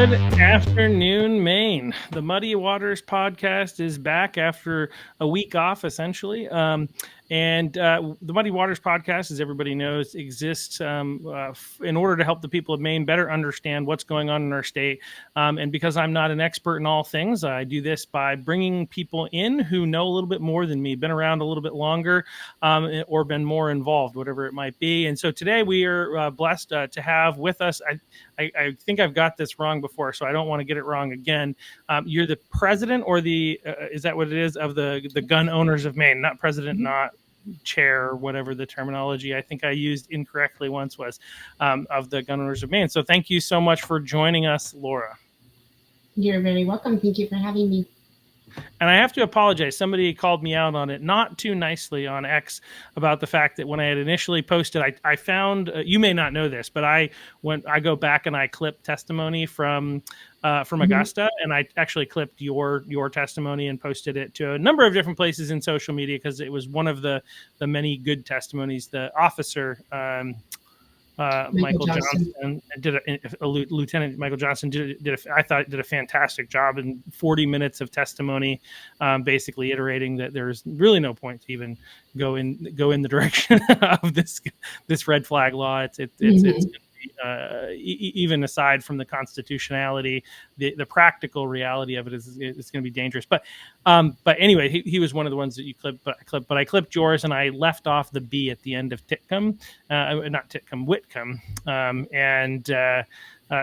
Good afternoon, Maine. The Muddy Waters podcast is back after a week off, essentially. The Muddy Waters podcast, as everybody knows, exists in order to help the people of Maine better understand what's going on in our state. And because I'm not an expert in all things, I do this by bringing people in who know a little bit more than me, been around a little bit longer, or been more involved, whatever it might be. And so today we are blessed to have with us, I think I've got this wrong before, so I don't want to get it wrong again. You're the president, or is that what it is, of the Gun Owners of Maine? Not president, not chair, or whatever the terminology I think I used incorrectly once was, of the Gun Owners of Maine. So thank you so much for joining us, Laura. You're very welcome. Thank you for having me. And I have to apologize. Somebody called me out on it, not too nicely, on X, about the fact that when I had initially posted, I found, you may not know this, but I go back and I clip testimony from Augusta, and I actually clipped your testimony and posted it to a number of different places in social media because it was one of the many good testimonies. The officer, Michael Johnson Lieutenant Michael Johnson I thought did a fantastic job in 40 minutes of testimony, basically iterating that there's really no point to even go in the direction of this red flag law. It's even aside from the constitutionality, the practical reality of it is it's going to be dangerous. But anyway, he was one of the ones that you clipped. But I clipped yours, and I left off the B at the end of Whitcomb,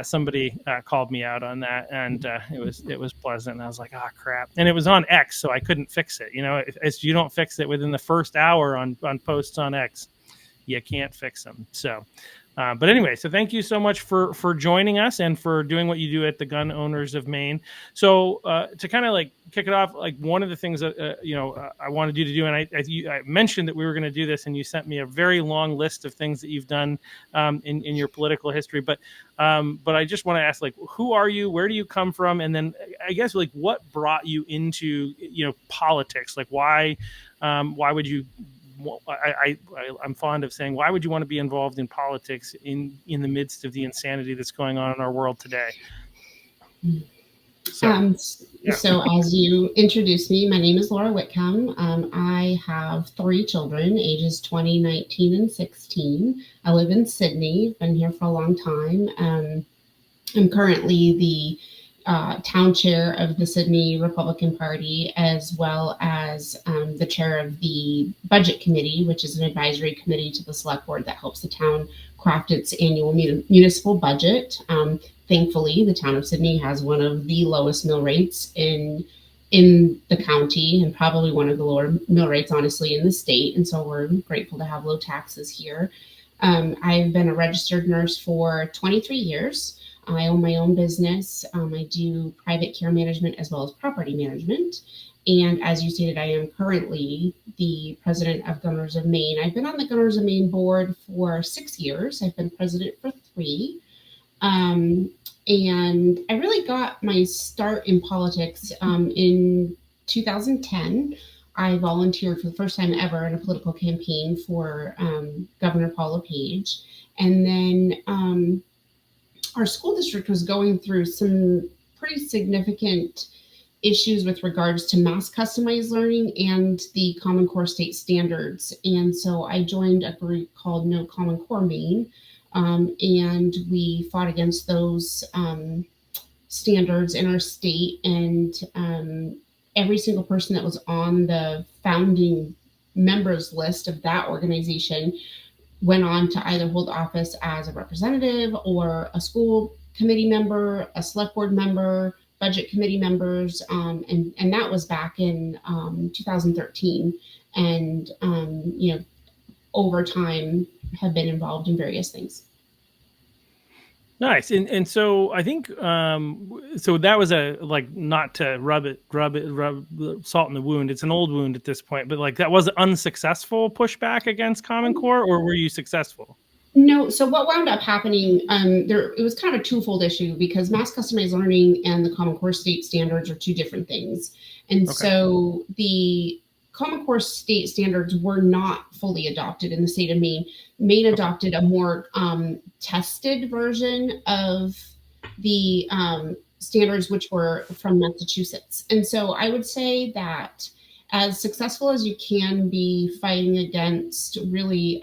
somebody called me out on that, and it was pleasant. And I was like, oh crap! And it was on X, so I couldn't fix it. You know, if you don't fix it within the first hour on posts on X, you can't fix them. So. But anyway, so thank you so much for joining us and for doing what you do at the Gun Owners of Maine. So to kind of like kick it off, like one of the things that I wanted you to do, and I mentioned that we were going to do this, and you sent me a very long list of things that you've done in your political history. But I just want to ask, like, who are you? Where do you come from? And then I guess, like, what brought you into politics? Like, why would you? I'm fond of saying, why would you want to be involved in politics in the midst of the insanity that's going on in our world today? So as you introduced me, my name is Laura Whitcomb. I have 3 children, ages 20, 19, and 16. I live in Sydney, been here for a long time. I'm currently the town chair of the Sydney Republican Party, as well as the chair of the Budget Committee, which is an advisory committee to the select board that helps the town craft its annual municipal budget. Thankfully, the town of Sydney has one of the lowest mill rates in the county, and probably one of the lower mill rates, honestly, in the state. And so we're grateful to have low taxes here. I've been a registered nurse for 23 years. I own my own business. I do private care management as well as property management. And as you stated, I am currently the president of Gun Owners of Maine. I've been on the Gun Owners of Maine board for 6 years. I've been president for 3. And I really got my start in politics in 2010. I volunteered for the first time ever in a political campaign for Governor Paul LePage. And then our school district was going through some pretty significant issues with regards to mass customized learning and the Common Core state standards. And so I joined a group called No Common Core Maine, and we fought against those standards in our state. And every single person that was on the founding members list of that organization went on to either hold office as a representative or a school committee member, a select board member, budget committee members, and that was back in 2013. And over time have been involved in various things. Nice. And so I think so that was not to rub salt in the wound. It's an old wound at this point, but like that was unsuccessful pushback against Common Core, or were you successful? No. So what wound up happening, it was kind of a twofold issue, because mass customized learning and the Common Core state standards are 2 different things. And so the Common Core state standards were not fully adopted in the state of Maine. Maine adopted a more tested version of the standards which were from Massachusetts. And so I would say that as successful as you can be fighting against really,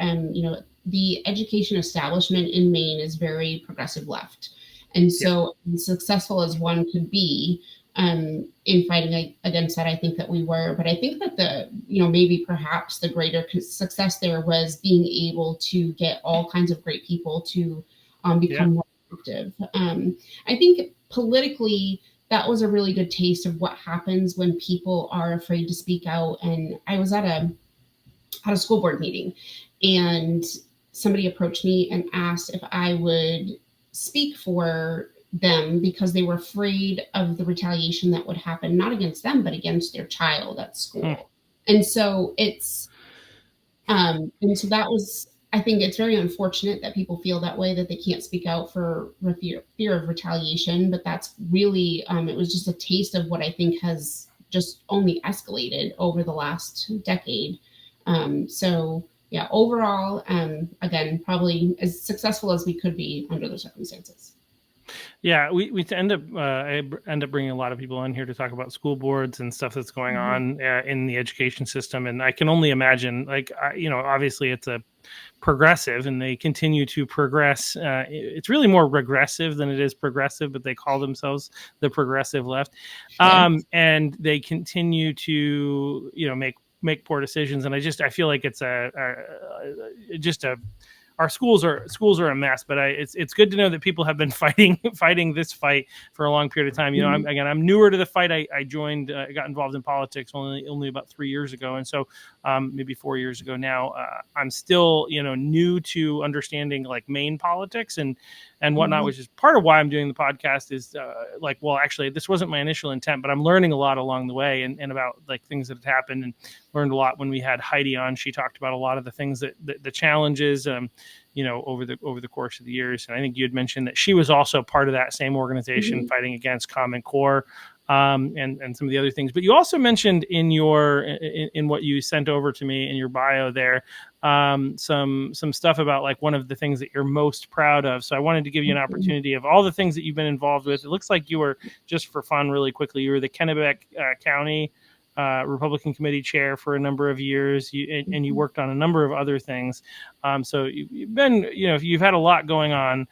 the education establishment in Maine is very progressive left. And Yeah. so, as successful as one could be in fighting against that, I think that we were. But I think that maybe perhaps the greater success there was being able to get all kinds of great people to Yeah. become more active. I think politically, that was a really good taste of what happens when people are afraid to speak out. And I was at a school board meeting, and somebody approached me and asked if I would speak for them because they were afraid of the retaliation that would happen, not against them, but against their child at Hmm. school. And so and so that was, I think it's very unfortunate that people feel that way, that they can't speak out for fear of retaliation. But that's really, it was just a taste of what I think has just only escalated over the last decade. So yeah, overall, again, probably as successful as we could be under the circumstances. Yeah, we end up I end up bringing a lot of people on here to talk about school boards and stuff that's going Mhm. on in the education system, and I can only imagine, like, obviously it's a progressive, and they continue to progress. It's really more regressive than it is progressive, but they call themselves the progressive left, Sure. and they continue to make poor decisions. And I feel like it's just a our schools are a mess, but it's good to know that people have been fighting this fight for a long period of time. Mhm. I'm newer to the fight. I joined, I got involved in politics only about 3 years ago, and so maybe 4 years ago now. I'm still new to understanding like Maine politics and whatnot, Mhm. which is part of why I'm doing the podcast. Is well, actually, this wasn't my initial intent, but I'm learning a lot along the way and about like things that had happened, and learned a lot when we had Heidi on. She talked about a lot of the things that the challenges. Over the course of the years. And I think you had mentioned that she was also part of that same organization Mhm. fighting against Common Core, and some of the other things. But you also mentioned in what you sent over to me in your bio there, some stuff about like one of the things that you're most proud of. So I wanted to give you an Mhm. opportunity of all the things that you've been involved with. It looks like you were, just for fun, really quickly, you were the Kennebec County Republican committee chair for a number of years, and you worked on a number of other things. So you've been, you've had a lot going on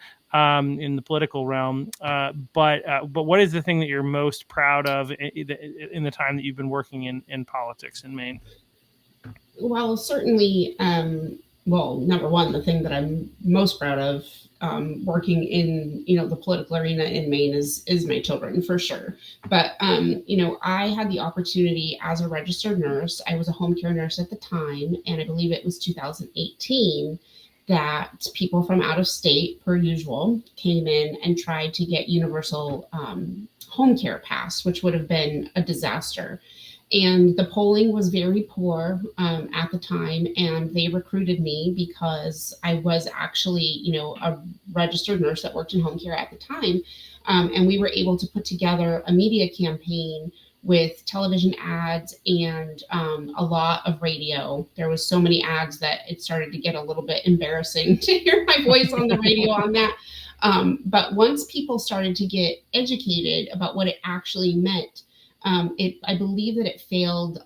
in the political realm. But what is the thing that you're most proud of in the time that you've been working in politics in Maine? Well, certainly, well, number one, the thing that I'm most proud of working in, the political arena in Maine is my children for sure. But I had the opportunity as a registered nurse. I was a home care nurse at the time, and I believe it was 2018 that people from out of state, per usual, came in and tried to get universal home care passed, which would have been a disaster. And the polling was very poor at the time, and they recruited me because I was actually, a registered nurse that worked in home care at the time. And we were able to put together a media campaign with television ads and a lot of radio. There was so many ads that it started to get a little bit embarrassing to hear my voice on the radio on that. But once people started to get educated about what it actually meant, I believe that it failed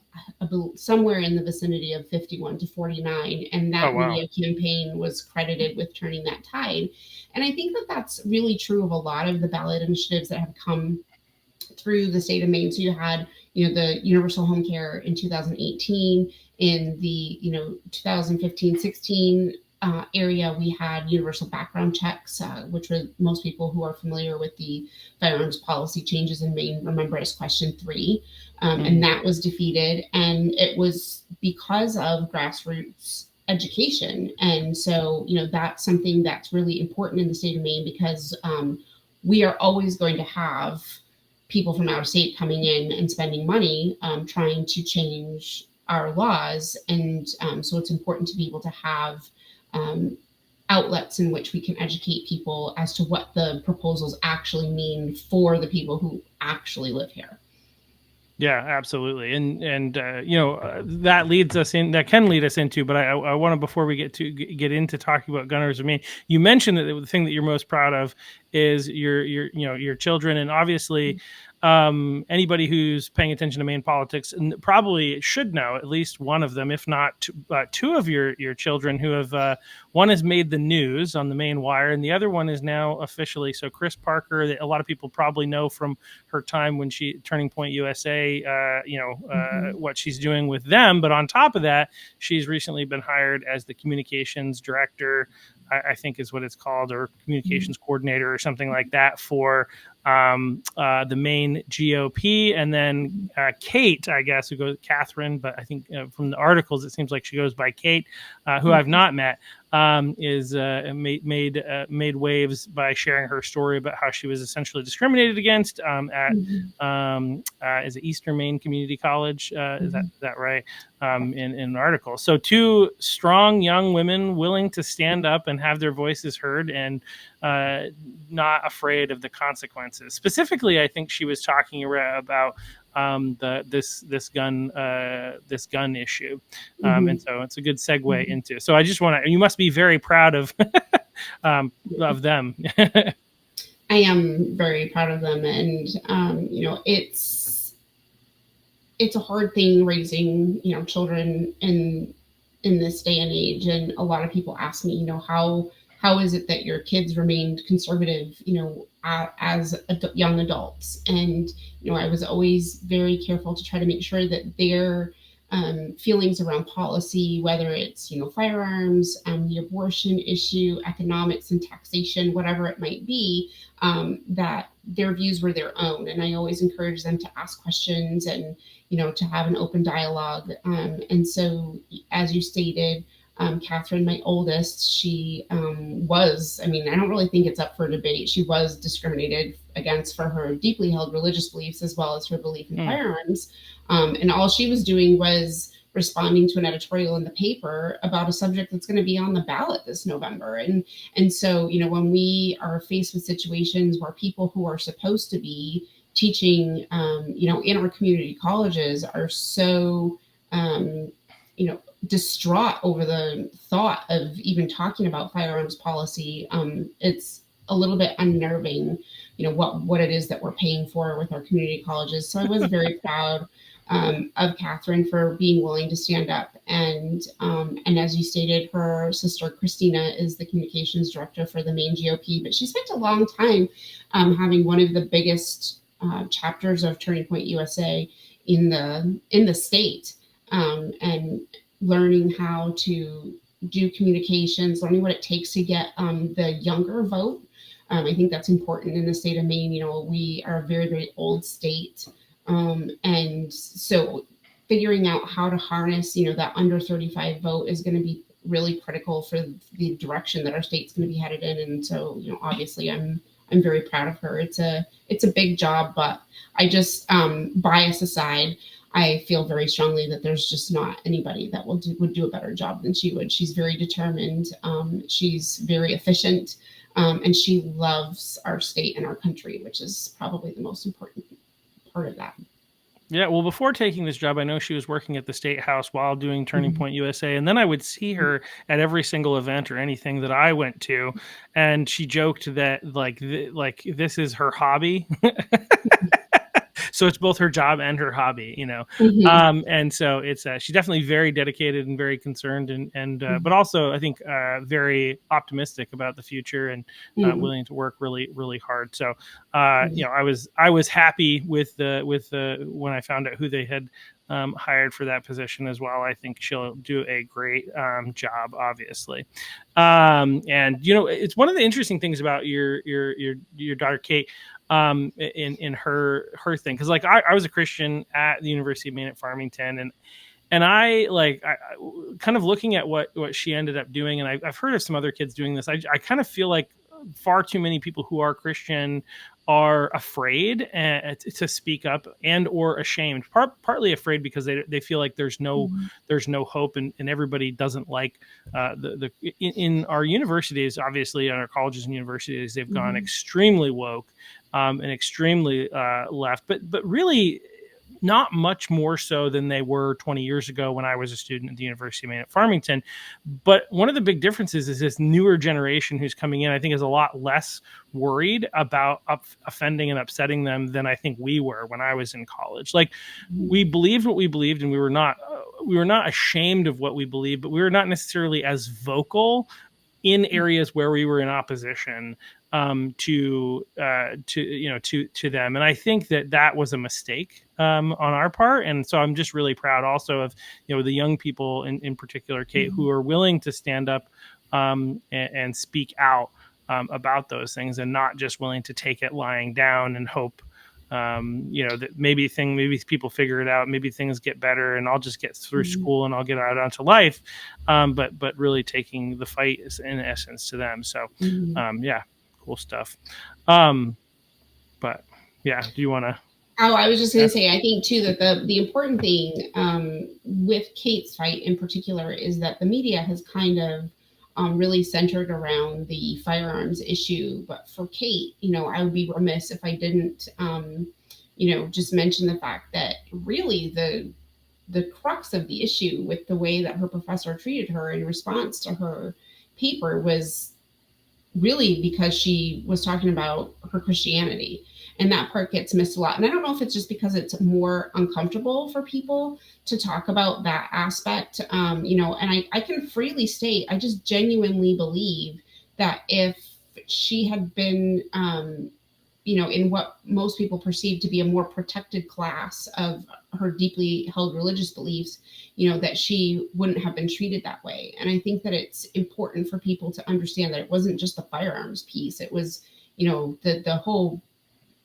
somewhere in the vicinity of 51 to 49, and Oh that wow. media campaign was credited with turning that tide. And I think that that's really true of a lot of the ballot initiatives that have come through the state of Maine. So you had, the universal home care in 2018. In the, 2015-16 area, we had universal background checks, which were most people who are familiar with the firearms policy changes in Maine remember as Question 3. And Mhm. that was defeated. And it was because of grassroots education. And so, that's something that's really important in the state of Maine because we are always going to have people from out of state coming in and spending money trying to change our laws. And so it's important to be able to have um, outlets in which we can educate people as to what the proposals actually mean for the people who actually live here. Yeah, absolutely, and that leads us in. That can lead us into. But I want to, before we get into talking about Gunners of Maine, you mentioned that the thing that you're most proud of is your children, and obviously, anybody who's paying attention to Maine politics and probably should know at least one of them, if not two of your children who have. One has made the news on the Maine Wire, and the other one is now officially. So Chris Parker, that a lot of people probably know from her time when she Turning Point USA, Mm-hmm. what she's doing with them. But on top of that, she's recently been hired as the communications director, I think is what it's called, or communications coordinator or something like that for the Maine GOP. And then Kate, I guess, who goes Catherine, but I think from the articles, it seems like she goes by Kate, who I've not met. Is made waves by sharing her story about how she was essentially discriminated against at is it Eastern Maine Community College? Is that right? In an article. So two strong young women willing to stand up and have their voices heard, and not afraid of the consequences. Specifically, I think she was talking about this gun issue, Mm-hmm. and so it's a good segue into. So I just want to. You must be very proud of them. I am very proud of them, and it's a hard thing raising children in this day and age. And a lot of people ask me, how is it that your kids remained conservative, as young adults? And I was always very careful to try to make sure that their feelings around policy, whether it's firearms, the abortion issue, economics and taxation, whatever it might be, that their views were their own. And I always encourage them to ask questions and to have an open dialogue. And so, as you stated, Catherine, my oldest, she was, I mean, I don't really think it's up for debate. She was discriminated against for her deeply held religious beliefs as well as her belief in firearms. And all she was doing was responding to an editorial in the paper about a subject that's going to be on the ballot this November. And so, when we are faced with situations where people who are supposed to be teaching, in our community colleges are so, distraught over the thought of even talking about firearms policy, it's a little bit unnerving, what it is that we're paying for with our community colleges. So I was very proud of Catherine for being willing to stand up. And as you stated, her sister Christina is the communications director for the Maine GOP, but she spent a long time having one of the biggest chapters of Turning Point USA in the state, and learning how to do communications, learning what it takes to get the younger vote. I think that's important in the state of Maine. We are a very, very old state. And so figuring out how to harness, that under 35 vote is going to be really critical for the direction that our state's going to be headed in. And so, obviously I'm very proud of her. It's a big job, but I just, bias aside, I feel very strongly that there's just not anybody that would do a better job than she would. She's very determined. She's very efficient, and she loves our state and our country, which is probably the most important part of that. Yeah, well, before taking this job, I know she was working at the State House while doing Turning Point USA, and then I would see her at every single event or anything that I went to, and she joked that like this is her hobby. So it's both her job and her hobby, Mm-hmm. and so it's she's definitely very dedicated and very concerned, and but also I think very optimistic about the future, and Mm-hmm. willing to work really really hard. So I was happy with the when I found out who they had hired for that position as well. I think she'll do a great job, obviously. And it's one of the interesting things about your daughter Kate, in her thing, because like I was a Christian at the University of Maine at Farmington, and I kind of looking at what she ended up doing, and I've heard of some other kids doing this. I kind of feel like far too many people who are Christian are afraid to speak up, and or ashamed, partly afraid because they feel like there's no hope, and everybody doesn't like in our universities, obviously in our colleges and universities, they've gone Mm-hmm. extremely woke, and extremely left, but really not much more so than they were 20 years ago when I was a student at the University of Maine at Farmington. But one of the big differences is this newer generation who's coming in, I think, is a lot less worried about offending and upsetting them than I think we were when I was in college. Like, we believed what we believed, and we were not ashamed of what we believed, but we were not necessarily as vocal in areas where we were in opposition to them. And I think that was a mistake on our part. And so I'm just really proud also of, the young people in particular, Kate, who are willing to stand up and speak out about those things, and not just willing to take it lying down and hope, that maybe people figure it out, maybe things get better, and I'll just get through school and I'll get out onto life. But really taking the fight is in essence to them. So, cool stuff. But yeah, do you want to? Oh, I was just going to say, I think too that the important thing with Kate's fight in particular is that the media has kind of really centered around the firearms issue. But for Kate, I would be remiss if I didn't, just mention the fact that really the crux of the issue with the way that her professor treated her in response to her paper was really because she was talking about her Christianity. And that part gets missed a lot. And I don't know if it's just because it's more uncomfortable for people to talk about that aspect, and I can freely state, I just genuinely believe that if she had been, in what most people perceive to be a more protected class of her deeply held religious beliefs, that she wouldn't have been treated that way. And I think that it's important for people to understand that it wasn't just the firearms piece. It was, the whole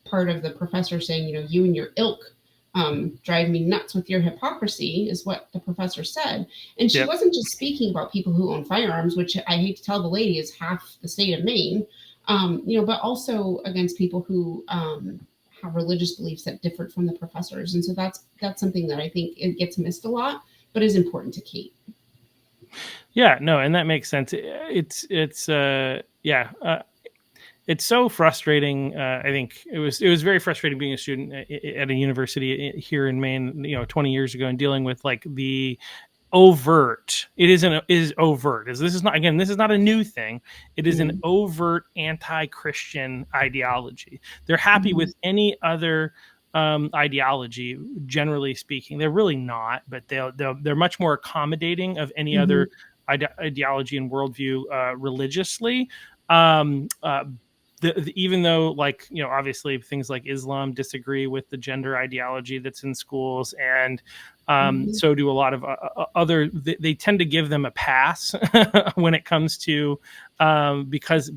part of the professor saying, you and your ilk drive me nuts with your hypocrisy, is what the professor said. And she wasn't just speaking about people who own firearms, which I hate to tell the lady is half the state of Maine, but also against people who have religious beliefs that differed from the professors. And so that's something that I think it gets missed a lot, but is important to Kate. Yeah, no, and that makes sense. It's so frustrating. I think it was very frustrating being a student at a university here in Maine, 20 years ago, and dealing with like the overt. It is overt. This is not a new thing. It is an overt anti-Christian ideology. They're happy with any other ideology, generally speaking. They're really not, but they're much more accommodating of any other ideology and worldview religiously. Even though, obviously things like Islam disagree with the gender ideology that's in schools, and so do a lot of other. They tend to give them a pass when it comes to because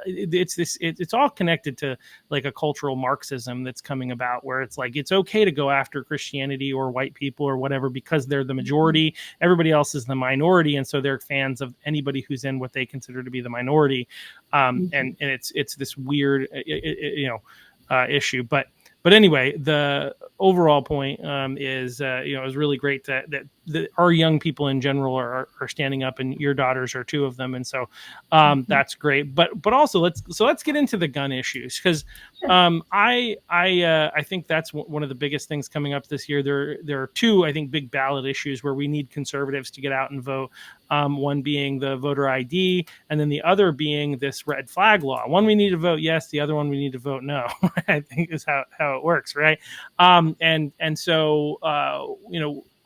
it's all connected to like a cultural Marxism that's coming about, where it's like it's okay to go after Christianity or white people or whatever because they're the majority. Everybody else is the minority, and so they're fans of anybody who's in what they consider to be the minority. And it's this weird issue, but anyway, the overall point is it was really great that our young people in general are standing up, and your daughters are two of them, and so that's great. But also let's get into the gun issues, because I think that's one of the biggest things coming up this year. There are two, I think, big ballot issues where we need conservatives to get out and vote. One being the voter ID, and then the other being this red flag law. One we need to vote yes, the other one we need to vote no. I think is how it works, right? And so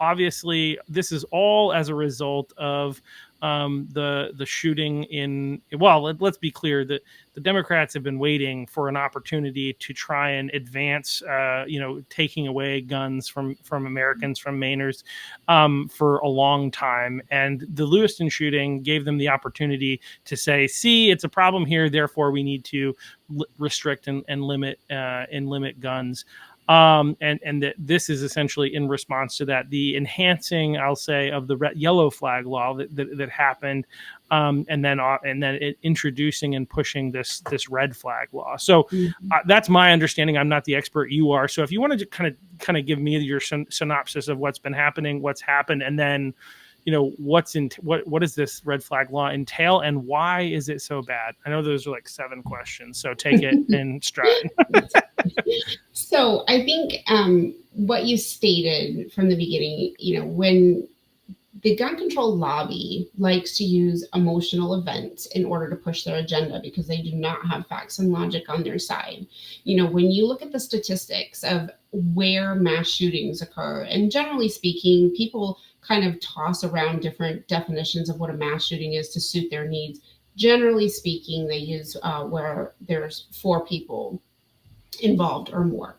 obviously this is all as a result of the shooting in. Well, let's be clear that the Democrats have been waiting for an opportunity to try and advance, taking away guns from Americans, from Mainers, for a long time. And the Lewiston shooting gave them the opportunity to say, see, it's a problem here, therefore we need to restrict and limit guns. And that this is essentially in response to that, the enhancing, I'll say, of the yellow flag law that happened, and then introducing and pushing this red flag law. So that's my understanding. I'm not the expert, you are. So if you wanted to kind of give me your synopsis of what's been happening, what's happened, and then what does this red flag law entail, and why is it so bad? I know those are like 7 questions, so take it in stride. So I think what you stated from the beginning, when the gun control lobby likes to use emotional events in order to push their agenda because they do not have facts and logic on their side. When you look at the statistics of where mass shootings occur, and generally speaking, people kind of toss around different definitions of what a mass shooting is to suit their needs. Generally speaking, they use where there's 4 people involved or more.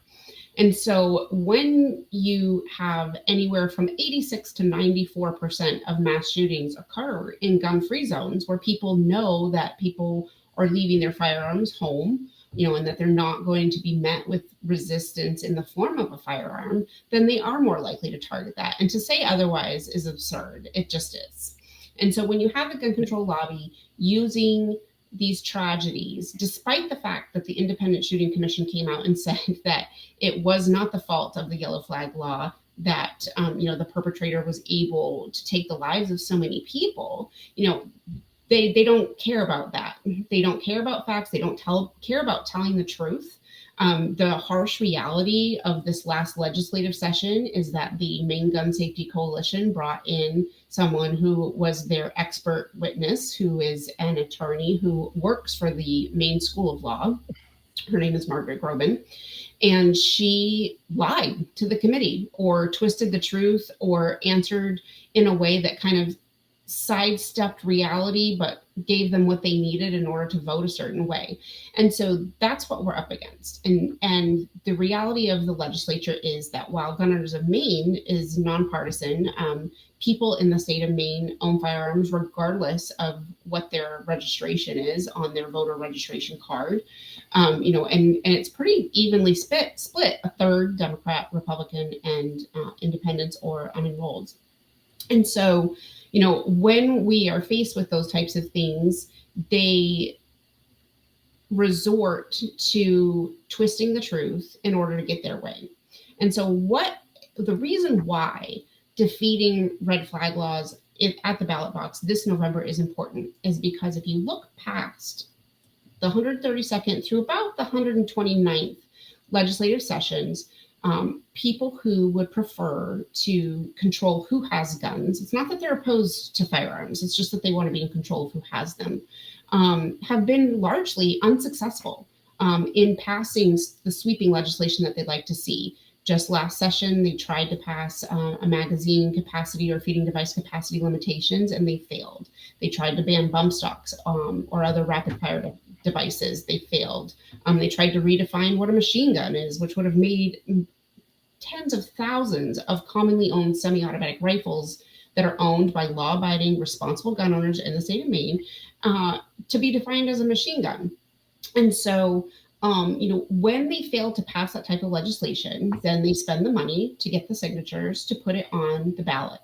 And so when you have anywhere from 86 to 94% of mass shootings occur in gun-free zones where people know that people are leaving their firearms home, and that they're not going to be met with resistance in the form of a firearm, then they are more likely to target that. And to say otherwise is absurd. It just is. And so when you have the gun control lobby using these tragedies, despite the fact that the Independent Shooting Commission came out and said that it was not the fault of the yellow flag law that the perpetrator was able to take the lives of so many people, they don't care about that. They don't care about facts. They don't care about telling the truth. The harsh reality of this last legislative session is that the Maine Gun Safety Coalition brought in someone who was their expert witness, who is an attorney who works for the Maine School of Law. Her name is Margaret Groban. And she lied to the committee or twisted the truth or answered in a way that kind of sidestepped reality, but gave them what they needed in order to vote a certain way. And so that's what we're up against. And the reality of the legislature is that while Gun Owners of Maine is nonpartisan, people in the state of Maine own firearms regardless of what their registration is on their voter registration card. And it's pretty evenly split, a third Democrat, Republican, and independents or unenrolled. And so, when we are faced with those types of things, they resort to twisting the truth in order to get their way. And so the reason why defeating red flag laws at the ballot box this November is important is because if you look past the 132nd through about the 129th legislative sessions, people who would prefer to control who has guns, it's not that they're opposed to firearms, it's just that they want to be in control of who has them, have been largely unsuccessful in passing the sweeping legislation that they'd like to see. Just last session, they tried to pass a magazine capacity or feeding device capacity limitations, and they failed. They tried to ban bump stocks or other rapid fire devices. They failed. They tried to redefine what a machine gun is, which would have made tens of thousands of commonly owned semi-automatic rifles that are owned by law-abiding, responsible gun owners in the state of Maine to be defined as a machine gun. And so, when they fail to pass that type of legislation, then they spend the money to get the signatures to put it on the ballot.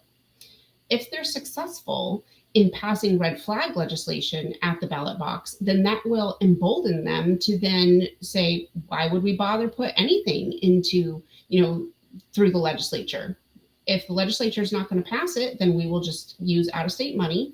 If they're successful in passing red flag legislation at the ballot box, then that will embolden them to then say, why would we bother put anything into, through the legislature? If the legislature is not going to pass it, then we will just use out-of-state money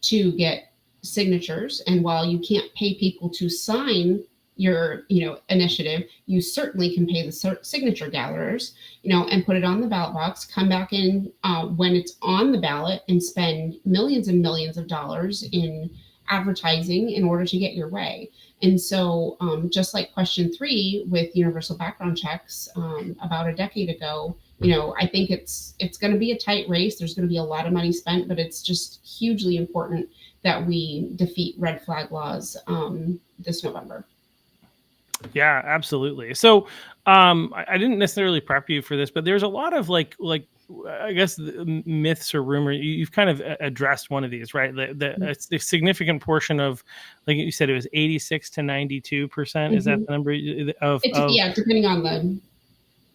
to get signatures. And while you can't pay people to sign your initiative, you certainly can pay the signature gatherers, and put it on the ballot box, come back in when it's on the ballot and spend millions and millions of dollars in advertising in order to get your way. And so just like question 3 with universal background checks about a decade ago, I think it's going to be a tight race. There's going to be a lot of money spent, but it's just hugely important that we defeat red flag laws this November. Yeah, absolutely. So I didn't necessarily prep you for this, but there's a lot of like I guess myths or rumors. You've kind of addressed one of these, right? The significant portion of, like you said, it was 86 to 92%. Mm-hmm. Is that the number of yeah, depending on the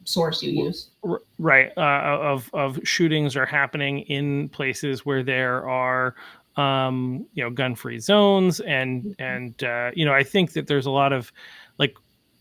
source you use. Right. Of shootings are happening in places where there are gun-free zones, and I think that there's a lot of like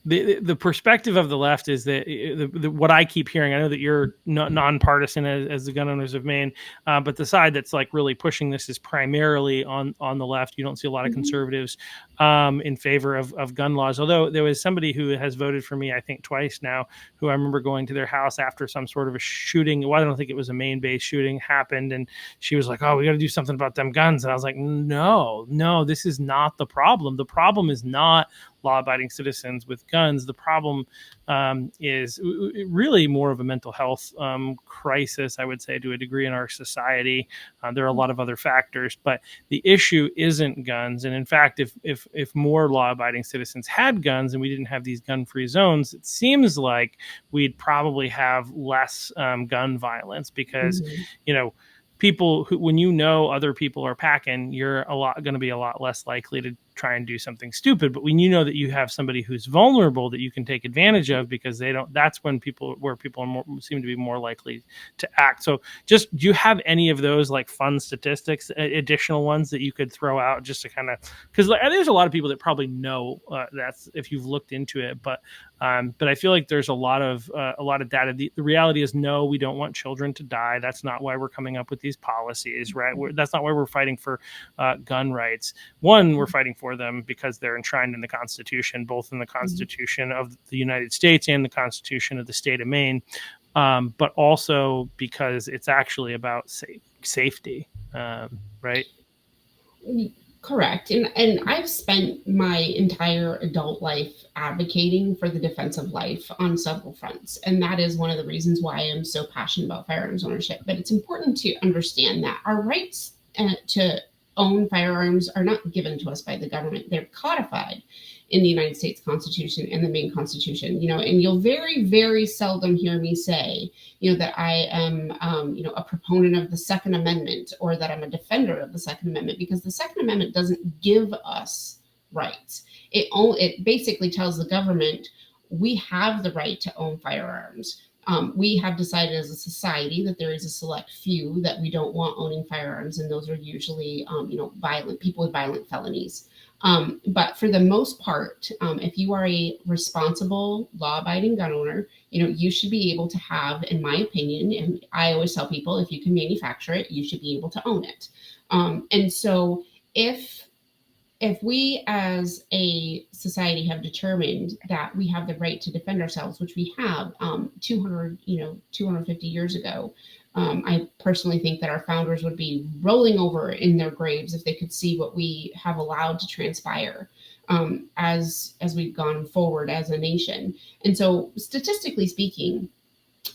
the perspective of the left is that what I keep hearing, I know that you're nonpartisan as the Gun Owners of Maine, but the side that's like really pushing this is primarily on the left. You don't see a lot of conservatives in favor of gun laws. Although there was somebody who has voted for me, I think twice now, who I remember going to their house after some sort of a shooting. Well, I don't think it was a Maine-based shooting happened, and she was like, "Oh, we got to do something about them guns." And I was like, "No, no, this is not the problem. The problem is not law-abiding citizens with guns. The problem is really more of a mental health crisis, I would say, to a degree in our society. There are a lot of other factors, but the issue isn't guns. And in fact, if more law-abiding citizens had guns and we didn't have these gun-free zones, it seems like we'd probably have less gun violence because, Mm-hmm. you know, people who, when you know other people are packing, you're going to be a lot less likely to try and do something stupid. But when you know that you have somebody who's vulnerable that you can take advantage of because they don't, that's when people are more, seem to be more likely to act. So just, do you have any of those like fun statistics, additional ones that you could throw out just to kind of, because there's a lot of people that probably know that's if you've looked into it, but I feel like there's a lot of data. The reality is, no, we don't want children to die. That's not why we're coming up with these policies, right? That's not why we're fighting for gun rights. One, we're fighting for them because they're enshrined in the Constitution, both in the Constitution of the United States and the Constitution of the state of Maine, but also because it's actually about safety, right? Correct. And I've spent my entire adult life advocating for the defense of life on several fronts. And that is one of the reasons why I'm so passionate about firearms ownership. But it's important to understand that our rights to own firearms are not given to us by the government. They're codified in the United States Constitution and the Maine Constitution, and you'll very, very seldom hear me say, that I am, a proponent of the Second Amendment or that I'm a defender of the Second Amendment, because the Second Amendment doesn't give us rights. It basically tells the government we have the right to own firearms. We have decided as a society that there is a select few that we don't want owning firearms, and those are usually, violent people with violent felonies. But for the most part, if you are a responsible, law-abiding gun owner, you should be able to have, in my opinion, and I always tell people, if you can manufacture it, you should be able to own it. And so if we as a society have determined that we have the right to defend ourselves, which we have 250 years ago, I personally think that our founders would be rolling over in their graves if they could see what we have allowed to transpire as we've gone forward as a nation. And so, statistically speaking,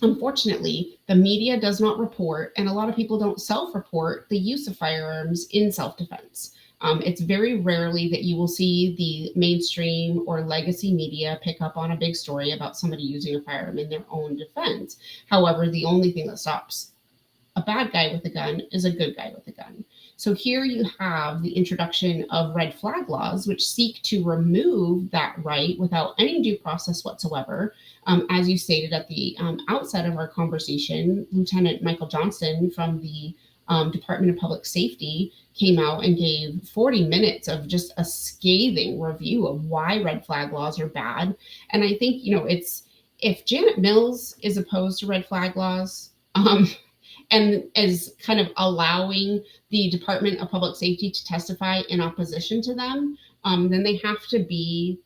unfortunately, the media does not report, and a lot of people don't self-report the use of firearms in self-defense. It's very rarely that you will see the mainstream or legacy media pick up on a big story about somebody using a firearm in their own defense. However, the only thing that stops a bad guy with a gun is a good guy with a gun. So here you have the introduction of red flag laws, which seek to remove that right without any due process whatsoever. As you stated at the outset of our conversation, Lieutenant Michael Johnston from the Department of Public Safety came out and gave 40 minutes of just a scathing review of why red flag laws are bad. And I think, it's, if Janet Mills is opposed to red flag laws, and is kind of allowing the Department of Public Safety to testify in opposition to them, then they have to be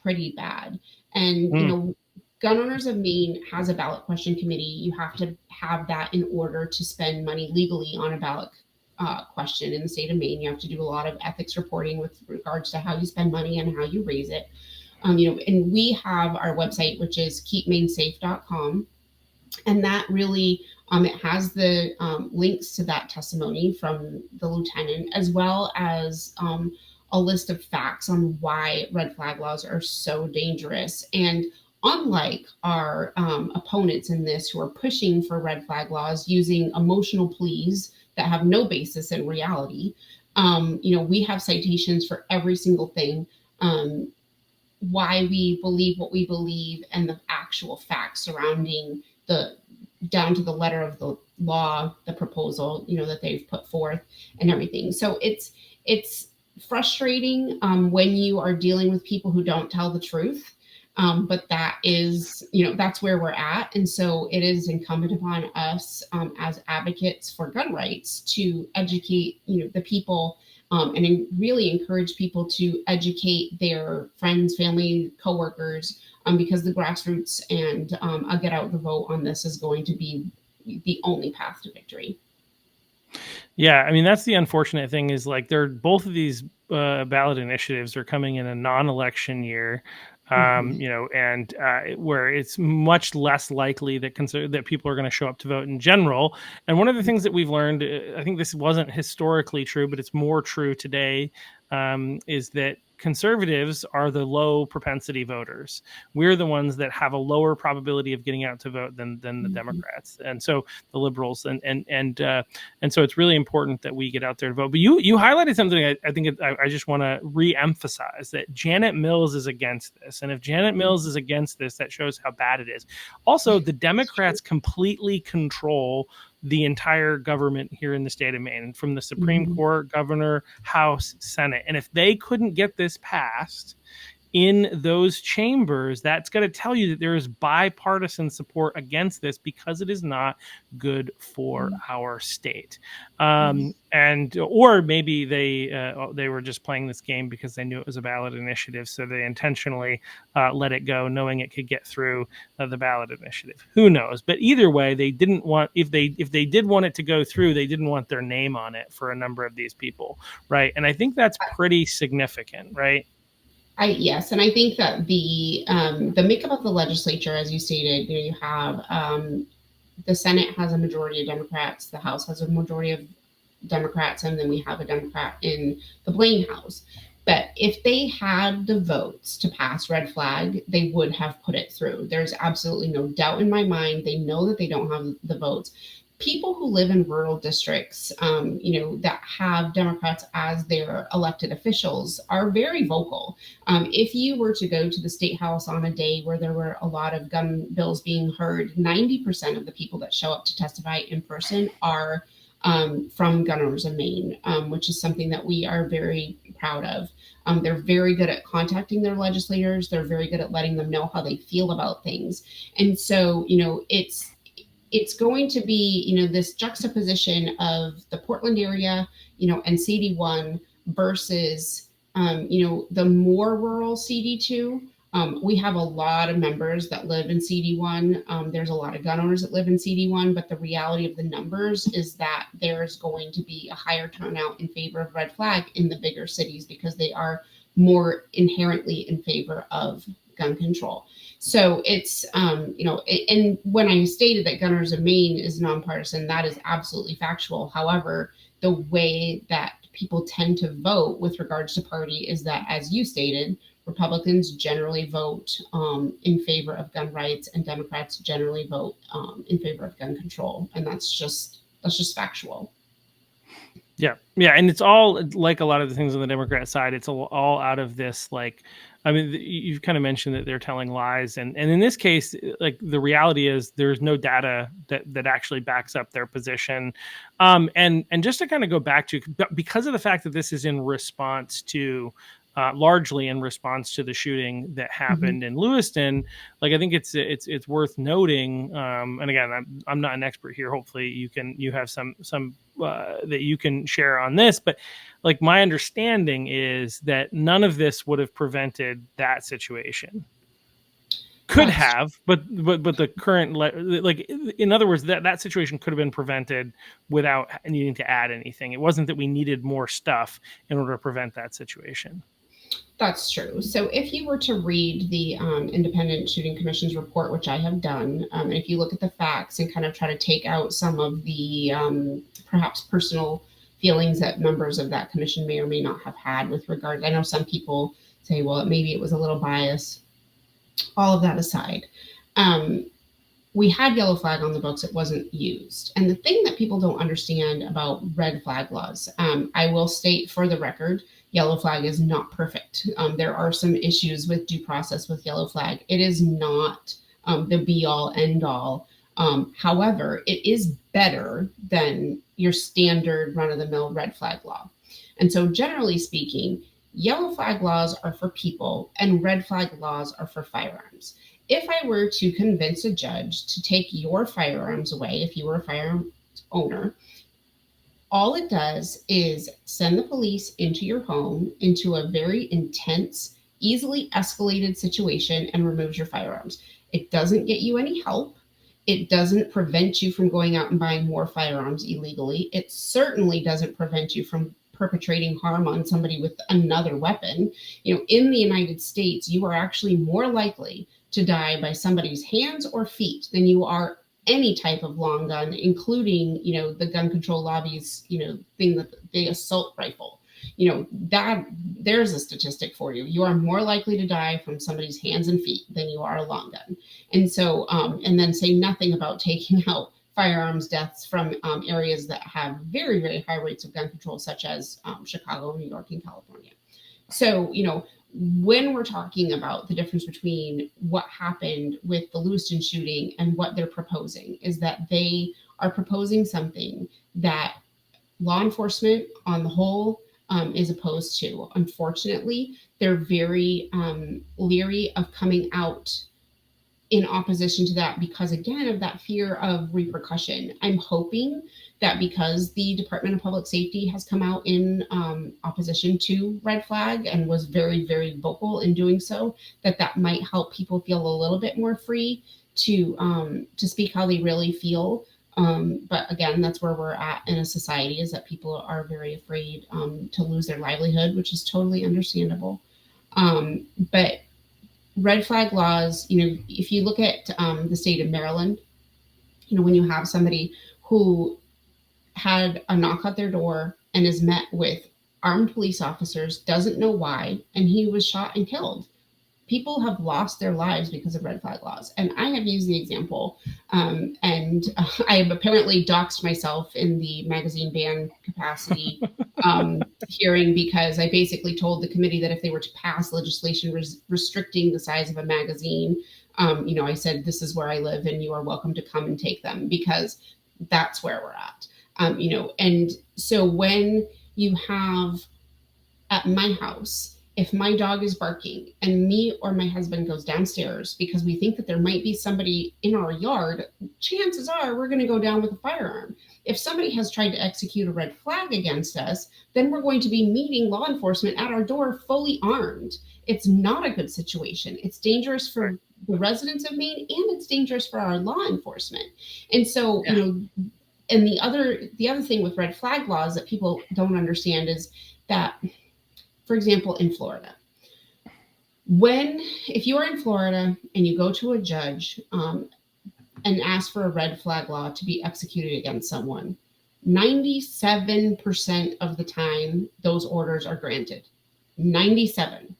pretty bad. And, Gun Owners of Maine has a ballot question committee. You have to have that in order to spend money legally on a ballot question in the state of Maine. You have to do a lot of ethics reporting with regards to how you spend money and how you raise it. And we have our website, which is keepmainsafe.com. And that really, it has the links to that testimony from the lieutenant, as well as a list of facts on why red flag laws are so dangerous. And unlike our opponents in this who are pushing for red flag laws using emotional pleas that have no basis in reality, we have citations for every single thing, why we believe what we believe, and the actual facts surrounding down to the letter of the law, the proposal, that they've put forth and everything. So it's frustrating when you are dealing with people who don't tell the truth. But that is, that's where we're at. And so it is incumbent upon us as advocates for gun rights to educate, the people and really encourage people to educate their friends, family, coworkers, because the grassroots and a get out the vote on this is going to be the only path to victory. Yeah, I mean that's the unfortunate thing is like they're both of these ballot initiatives are coming in a non-election year, Mm-hmm. and where it's much less likely that that people are going to show up to vote in general. And one of the things that we've learned, I think this wasn't historically true, but it's more true today, is that conservatives are the low propensity voters. We're the ones that have a lower probability of getting out to vote than the Mm-hmm. Democrats, and so the liberals, and so it's really important that we get out there to vote. But you highlighted something I think I just want to re-emphasize that Janet Mills is against this. And if Janet Mills is against this, that shows how bad it is. Also, the Democrats completely control the entire government here in the state of Maine, from the Supreme Mm-hmm. Court, governor, House, Senate. And if they couldn't get this passed in those chambers, that's going to tell you that there is bipartisan support against this because it is not good for our state. And or maybe they were just playing this game because they knew it was a ballot initiative, so they intentionally let it go, knowing it could get through the ballot initiative. Who knows? But either way, they didn't want if they did want it to go through, they didn't want their name on it for a number of these people, right? And I think that's pretty significant, right? Yes, and I think that the makeup of the legislature, as you stated, you have the Senate has a majority of Democrats, the House has a majority of Democrats, and then we have a Democrat in the Blaine House. But if they had the votes to pass red flag, they would have put it through. There's absolutely no doubt in my mind. They know that they don't have the votes. People who live in rural districts, that have Democrats as their elected officials are very vocal. If you were to go to the state house on a day where there were a lot of gun bills being heard, 90% of the people that show up to testify in person are from Gunners of Maine, which is something that we are very proud of. They're very good at contacting their legislators. They're very good at letting them know how they feel about things. And so, it's going to be, this juxtaposition of the Portland area, and CD1 versus, the more rural CD2. We have a lot of members that live in CD1. There's a lot of gun owners that live in CD1, but the reality of the numbers is that there's going to be a higher turnout in favor of red flag in the bigger cities because they are more inherently in favor of gun control. So it's, and when I stated that Gunners of Maine is nonpartisan, that is absolutely factual. However, the way that people tend to vote with regards to party is that, as you stated, Republicans generally vote in favor of gun rights, and Democrats generally vote in favor of gun control, and that's just factual. Yeah, yeah, and it's all like a lot of the things on the Democrat side. It's all out of this, like, I mean, you've kind of mentioned that they're telling lies, and in this case, like the reality is there's no data that actually backs up their position, and just to kind of go back to, because of the fact that this is in response to. Largely in response to the shooting that Mm-hmm. happened in Lewiston, like I think it's worth noting. And again, I'm not an expert here. Hopefully, you have some that you can share on this. But like my understanding is that none of this would have prevented that situation. Could That's have, but the current, like, in other words, that situation could have been prevented without needing to add anything. It wasn't that we needed more stuff in order to prevent that situation. That's true. So if you were to read the Independent Shooting Commission's report, which I have done, and if you look at the facts and kind of try to take out some of the perhaps personal feelings that members of that commission may or may not have had with regard, I know some people say, well, maybe it was a little biased. All of that aside, um, we had yellow flag on the books, it wasn't used. And the thing that people don't understand about red flag laws, I will state for the record, yellow flag is not perfect. There are some issues with due process with yellow flag. It is not the be all end all. However, it is better than your standard run of the mill red flag law. And so, generally speaking, yellow flag laws are for people and red flag laws are for firearms. If I were to convince a judge to take your firearms away, if you were a firearm owner, all it does is send the police into your home, into a very intense, easily escalated situation, and removes your firearms. It doesn't get you any help. It doesn't prevent you from going out and buying more firearms illegally. It certainly doesn't prevent you from perpetrating harm on somebody with another weapon. In the United States, you are actually more likely to die by somebody's hands or feet than you are any type of long gun, including, the gun control lobby's, thing, that the assault rifle. That there's a statistic for you. You are more likely to die from somebody's hands and feet than you are a long gun. And so, and then say nothing about taking out firearms deaths from areas that have very, very high rates of gun control, such as Chicago, New York, and California. So, when we're talking about the difference between what happened with the Lewiston shooting and what they're proposing, is that they are proposing something that law enforcement on the whole is opposed to. Unfortunately, they're very leery of coming out in opposition to that because, again, of that fear of repercussion. I'm hoping that because the Department of Public Safety has come out in opposition to red flag and was very, very vocal in doing so, that might help people feel a little bit more free to speak how they really feel. But again, that's where we're at in a society, is that people are very afraid to lose their livelihood, which is totally understandable. But red flag laws, if you look at the state of Maryland, when you have somebody who had a knock at their door and is met with armed police officers, doesn't know why, and he was shot and killed. People have lost their lives because of red flag laws. And I have used the example, and I have apparently doxed myself in the magazine ban capacity hearing, because I basically told the committee that if they were to pass legislation restricting the size of a magazine, I said, this is where I live and you are welcome to come and take them, because that's where we're at. And so when you have at my house, if my dog is barking and me or my husband goes downstairs because we think that there might be somebody in our yard, chances are we're going to go down with a firearm. If somebody has tried to execute a red flag against us, then we're going to be meeting law enforcement at our door fully armed. It's not a good situation. It's dangerous for the residents of Maine, and it's dangerous for our law enforcement. And so, and the other thing with red flag laws that people don't understand is that, for example, in Florida, if you are in Florida and you go to a judge and ask for a red flag law to be executed against someone, 97% of the time those orders are granted. 97.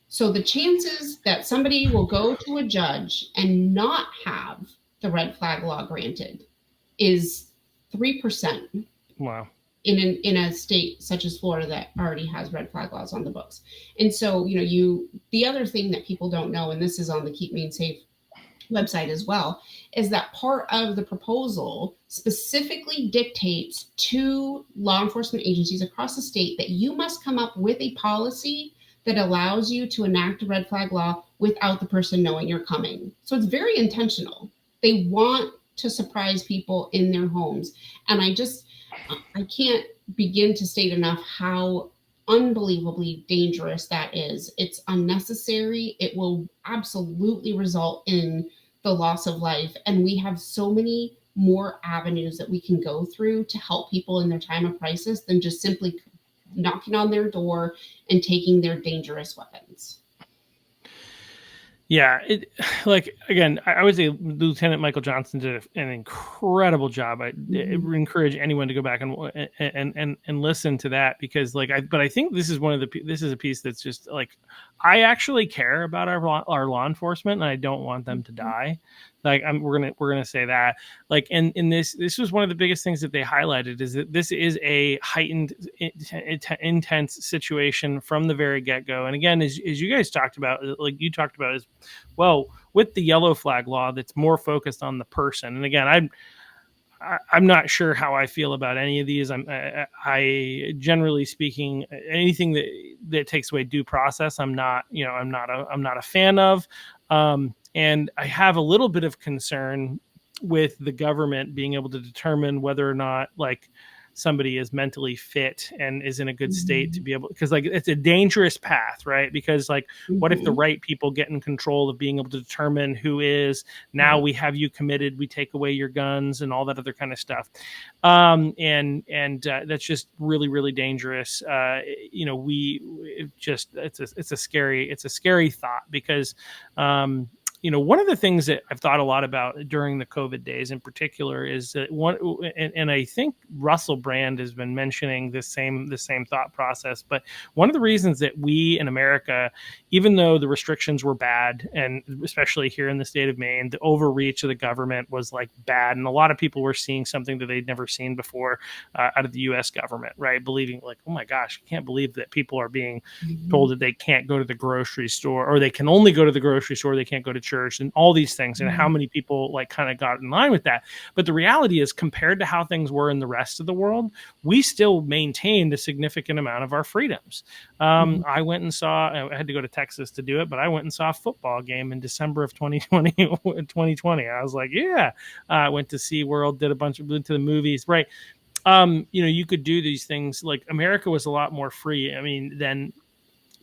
So the chances that somebody will go to a judge and not have the red flag law granted is 3%. Wow. In a state such as Florida that already has red flag laws on the books. And so, the other thing that people don't know, and this is on the Keep Maine Safe website as well, is that part of the proposal specifically dictates to law enforcement agencies across the state that you must come up with a policy that allows you to enact a red flag law without the person knowing you're coming. So it's very intentional. They want to surprise people in their homes. And I can't begin to state enough how unbelievably dangerous that is. It's unnecessary. It will absolutely result in the loss of life. And we have so many more avenues that we can go through to help people in their time of crisis than just simply knocking on their door and taking their dangerous weapons. Yeah, again, I would say Lieutenant Michael Johnson did an incredible job. I encourage anyone to go back and listen to that, because but I think this is a piece that's just I actually care about our law enforcement, and I don't want them to die. We're gonna say that. In this was one of the biggest things that they highlighted, is that this is a heightened, intense situation from the very get go. And again, as you guys talked about, you talked about as well with the yellow flag law, that's more focused on the person. And again, I'm not sure how I feel about any of these. I generally speaking, anything that takes away due process, I'm not a fan of. And I have a little bit of concern with the government being able to determine whether or not somebody is mentally fit and is in a good state to be able, because like it's a dangerous path, right? Because like, what if the right people get in control of being able to determine who is, now we have you committed, we take away your guns and all that other kind of stuff. And that's just really, really dangerous. It's a scary thought, because one of the things that I've thought a lot about during the COVID days in particular is that and I think Russell Brand has been mentioning the same thought process. But one of the reasons that we in America, even though the restrictions were bad, and especially here in the state of Maine, the overreach of the government was like bad, and a lot of people were seeing something that they'd never seen before out of the U.S. government, right? Believing like, oh my gosh, I can't believe that people are being told that they can't go to the grocery store, or they can only go to the grocery store, they can't go to church, and all these things, and how many people like kind of got in line with that. But the reality is, compared to how things were in the rest of the world, we still maintained a significant amount of our freedoms. I went and saw, I had to go to Texas to do it, but I went and saw a football game in December of 2020. I was like, yeah, I went to SeaWorld, went to the movies, right? You could do these things. Like, America was a lot more free, than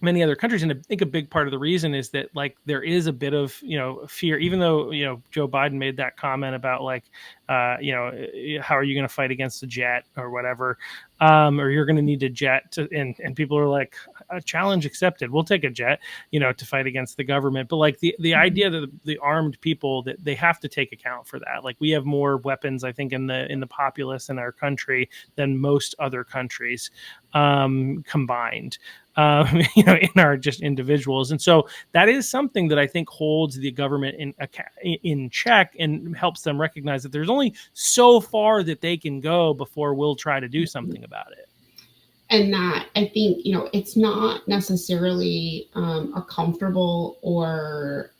many other countries. And I think a big part of the reason is that like there is a bit of, fear, even though, Joe Biden made that comment about like, how are you going to fight against the jet or whatever? Or you're going to need a jet and people are like, a challenge accepted. We'll take a jet, to fight against the government. But like the idea that the armed people, that they have to take account for that. Like, we have more weapons, I think, in the populace in our country than most other countries combined. In our just individuals. And so that is something that I think holds the government in check and helps them recognize that there's only so far that they can go before we'll try to do something about it. And that, I think, it's not necessarily a comfortable or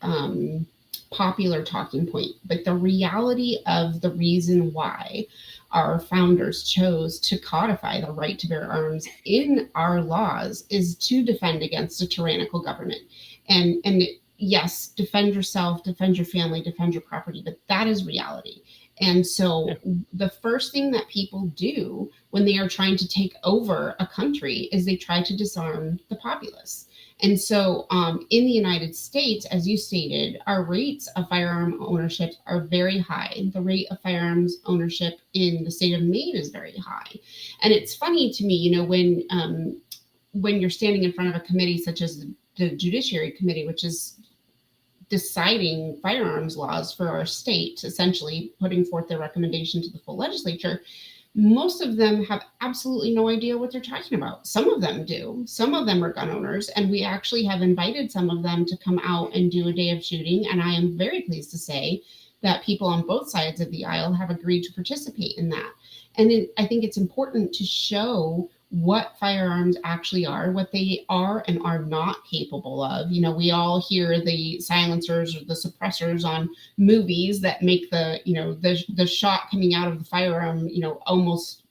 popular talking point, but the reality of the reason why our founders chose to codify the right to bear arms in our laws is to defend against a tyrannical government. And yes, defend yourself, defend your family, defend your property, but that is reality. And so the first thing that people do when they are trying to take over a country is they try to disarm the populace. And so in the United States, as you stated, our rates of firearm ownership are very high. The rate of firearms ownership in the state of Maine is very high. And it's funny to me, when you're standing in front of a committee such as the Judiciary Committee, which is deciding firearms laws for our state, essentially putting forth their recommendation to the full legislature, most of them have absolutely no idea what they're talking about. Some of them do. Some of them are gun owners, and we actually have invited some of them to come out and do a day of shooting. And I am very pleased to say that people on both sides of the aisle have agreed to participate in that. And I think it's important to show what firearms actually are, what they are and are not capable of. We all hear the silencers or the suppressors on movies that make the shot coming out of the firearm, almost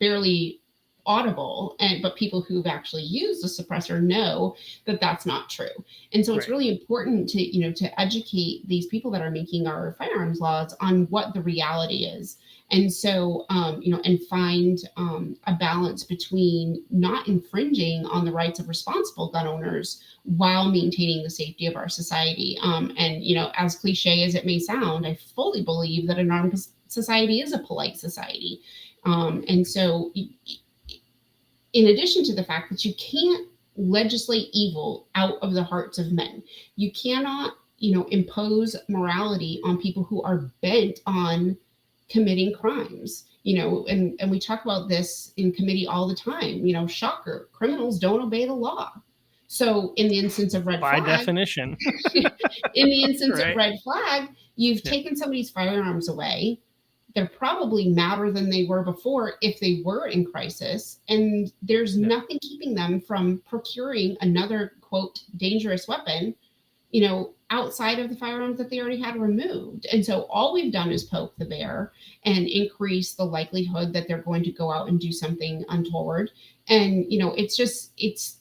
barely audible. But people who've actually used a suppressor know that that's not true. And so it's really important to educate these people that are making our firearms laws on what the reality is. And so, and find a balance between not infringing on the rights of responsible gun owners while maintaining the safety of our society. And, as cliche as it may sound, I fully believe that an armed society is a polite society. And so, in addition to the fact that you can't legislate evil out of the hearts of men, you cannot, impose morality on people who are bent on committing crimes, and we talk about this in committee all the time. Shocker, criminals don't obey the law. So in the instance of red flag, by definition, in the instance of red flag, you've taken somebody's firearms away. They're probably madder than they were before if they were in crisis, and there's nothing keeping them from procuring another, quote, dangerous weapon, outside of the firearms that they already had removed. And so all we've done is poke the bear and increase the likelihood that they're going to go out and do something untoward. And, it's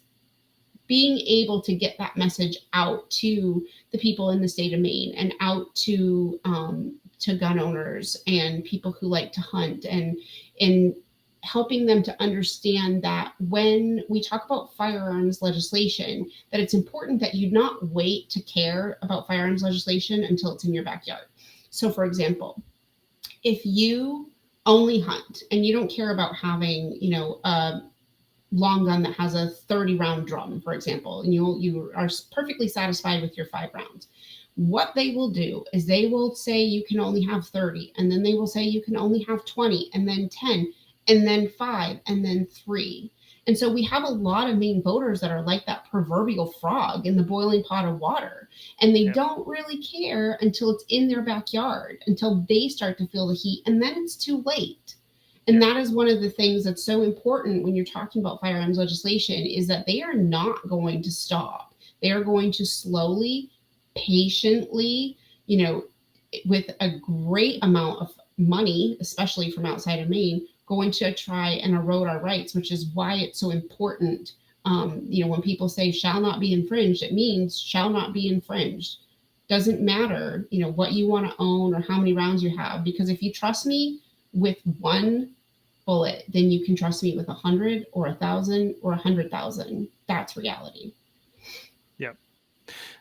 being able to get that message out to the people in the state of Maine and out to gun owners and people who like to hunt and helping them to understand that when we talk about firearms legislation, that it's important that you not wait to care about firearms legislation until it's in your backyard. So, for example, if you only hunt and you don't care about having, a long gun that has a 30 round drum, for example, and you are perfectly satisfied with your 5 rounds, what they will do is they will say you can only have 30, and then they will say you can only have 20, and then 10, and then 5, and then 3. And so we have a lot of Maine voters that are like that proverbial frog in the boiling pot of water, and they don't really care until it's in their backyard, until they start to feel the heat, and then it's too late. And that is one of the things that's so important when you're talking about firearms legislation, is that they are not going to stop. They are going to slowly, patiently, with a great amount of money, especially from outside of Maine, going to try and erode our rights, which is why it's so important. When people say shall not be infringed, it means shall not be infringed. Doesn't matter, what you want to own or how many rounds you have, because if you trust me with one bullet, then you can trust me with 100 or 1,000 or 100,000. That's reality. Yep.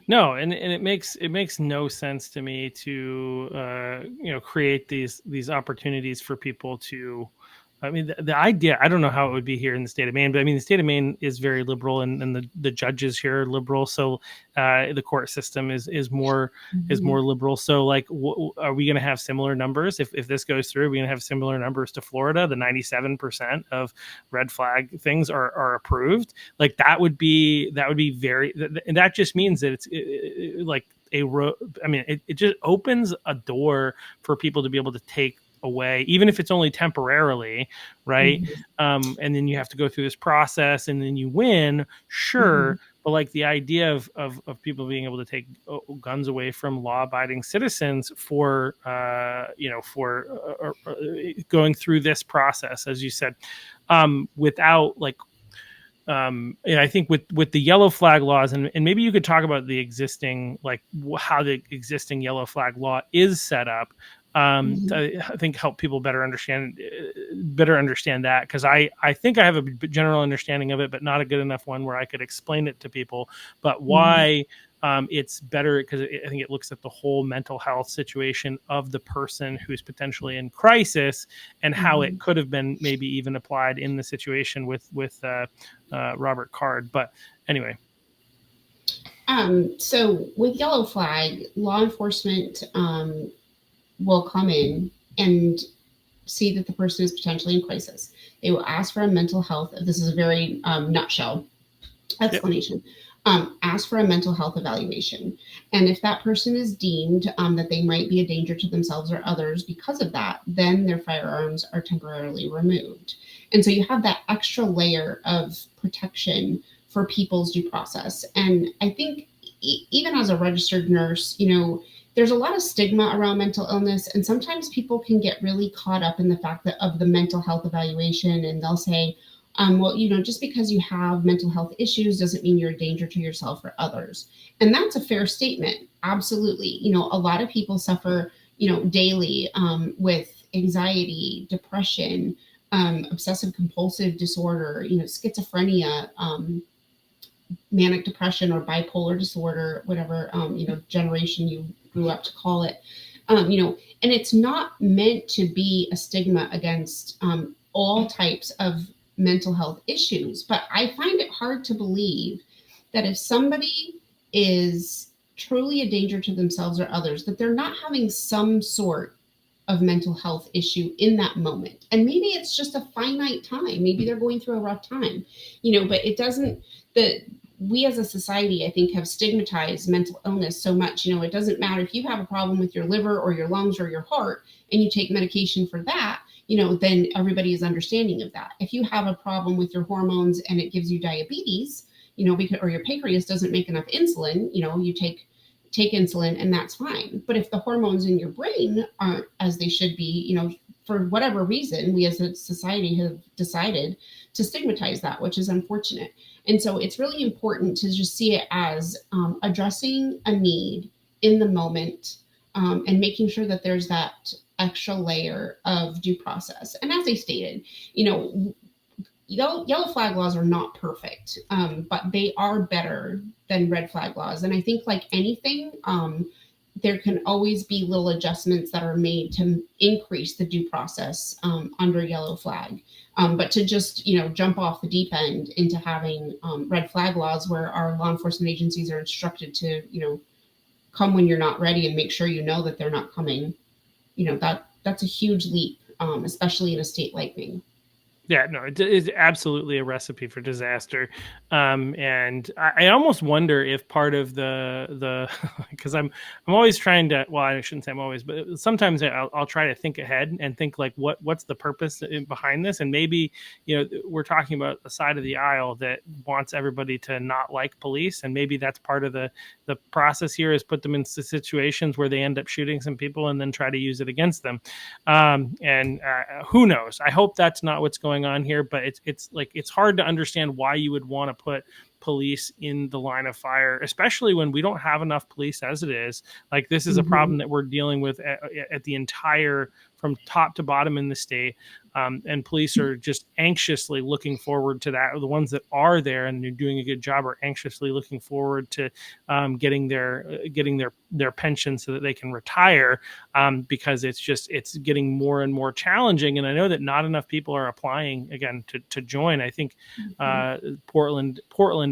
No, and it makes no sense to me to create these opportunities for people to. I mean, the idea, I don't know how it would be here in the state of Maine, but I mean, the state of Maine is very liberal, and the judges here are liberal. So the court system is more liberal. So like, are we going to have similar numbers? If this goes through, are we going to have similar numbers to Florida? The 97% of red flag things are approved. Like that would be very, and that just means that it's like it just opens a door for people to be able to take away, even if it's only temporarily, right? And then you have to go through this process, and then you win, sure. But like the idea of people being able to take guns away from law-abiding citizens for going through this process, as you said, without like. And I think with the yellow flag laws, and maybe you could talk about the existing, like how the existing yellow flag law is set up. I think help people better understand that, because I think I have a general understanding of it, but not a good enough one where I could explain it to people. But why it's better, because I think it looks at the whole mental health situation of the person who's potentially in crisis, and how it could have been maybe even applied in the situation with Robert Card. But anyway. So with yellow flag, law enforcement will come in and see that the person is potentially in crisis. They will ask for a mental health. This is a very nutshell explanation. Ask for a mental health evaluation. And if that person is deemed that they might be a danger to themselves or others because of that, then their firearms are temporarily removed. And so you have that extra layer of protection for people's due process. And I think even as a registered nurse, there's a lot of stigma around mental illness, and sometimes people can get really caught up in the fact that of the mental health evaluation, and they'll say, well, just because you have mental health issues doesn't mean you're a danger to yourself or others. And that's a fair statement. Absolutely. A lot of people suffer, daily with anxiety, depression, obsessive compulsive disorder, schizophrenia, manic depression or bipolar disorder, whatever, generation you grew up to call it, and it's not meant to be a stigma against all types of mental health issues. But I find it hard to believe that if somebody is truly a danger to themselves or others, that they're not having some sort of mental health issue in that moment. And maybe it's just a finite time. Maybe they're going through a rough time, but it doesn't, we as a society, I think, have stigmatized mental illness so much. It doesn't matter if you have a problem with your liver or your lungs or your heart and you take medication for that, then everybody is understanding of that. If you have a problem with your hormones and it gives you diabetes, because, or your pancreas doesn't make enough insulin, you take insulin and that's fine. But if the hormones in your brain aren't as they should be, for whatever reason, we as a society have decided to stigmatize that, which is unfortunate. And so it's really important to just see it as addressing a need in the moment, and making sure that there's that extra layer of due process. And as I stated, you know, yellow flag laws are not perfect, but they are better than red flag laws. And I think, like anything, there can always be little adjustments that are made to increase the due process under yellow flag. But to just, you know, jump off the deep end into having red flag laws where our law enforcement agencies are instructed to, you know, come when you're not ready and make sure you know that they're not coming, you know, that's a huge leap, especially in a state like Maine. Yeah, no, it is absolutely a recipe for disaster, and I almost wonder if part of the because I'm always trying to, well, I shouldn't say I'm always, but sometimes I'll try to think ahead and think like what's the purpose behind this, and maybe, you know, we're talking about a side of the aisle that wants everybody to not like police, and maybe that's part of the process here is put them into situations where they end up shooting some people and then try to use it against them, and who knows? I hope that's not what's going on here, but it's like it's hard to understand why you would want to put police in the line of fire, especially when we don't have enough police as it is. Like this is a problem that we're dealing with at the entire, from top to bottom in the state. And police are just anxiously looking forward to that. The ones that are there and they're doing a good job are anxiously looking forward to getting their pension so that they can retire, because it's getting more and more challenging. And I know that not enough people are applying again to join. I think Portland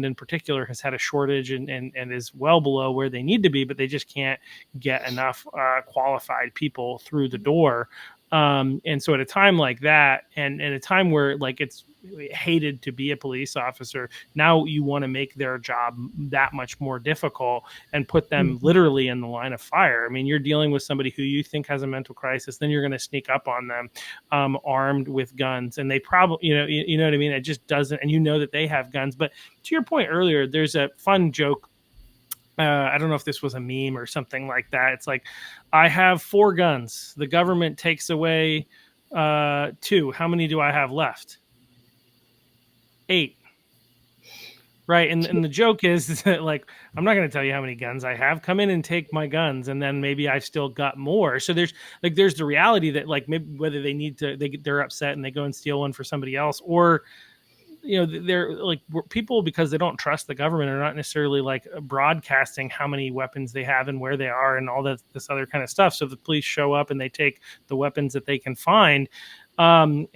in particular has had a shortage and is well below where they need to be, but they just can't get enough qualified people through the door. And so at a time like that, and a time where like it's hated to be a police officer, now you want to make their job that much more difficult and put them literally in the line of fire. I mean, you're dealing with somebody who you think has a mental crisis, then you're going to sneak up on them armed with guns, and they probably, you know what I mean? It just doesn't, and you know that they have guns. But to your point earlier, there's a fun joke. I don't know if this was a meme or something like that. It's like, I have 4 guns. The government takes away 2. How many do I have left? 8. Right. And the joke is that, like, I'm not going to tell you how many guns I have. Come in and take my guns. And then maybe I've still got more. So there's the reality that, like, maybe whether they need to, they're upset and they go and steal one for somebody else, or they're like, people, because they don't trust the government, are not necessarily like broadcasting how many weapons they have and where they are and all this other kind of stuff. So the police show up and they take the weapons that they can find. We don't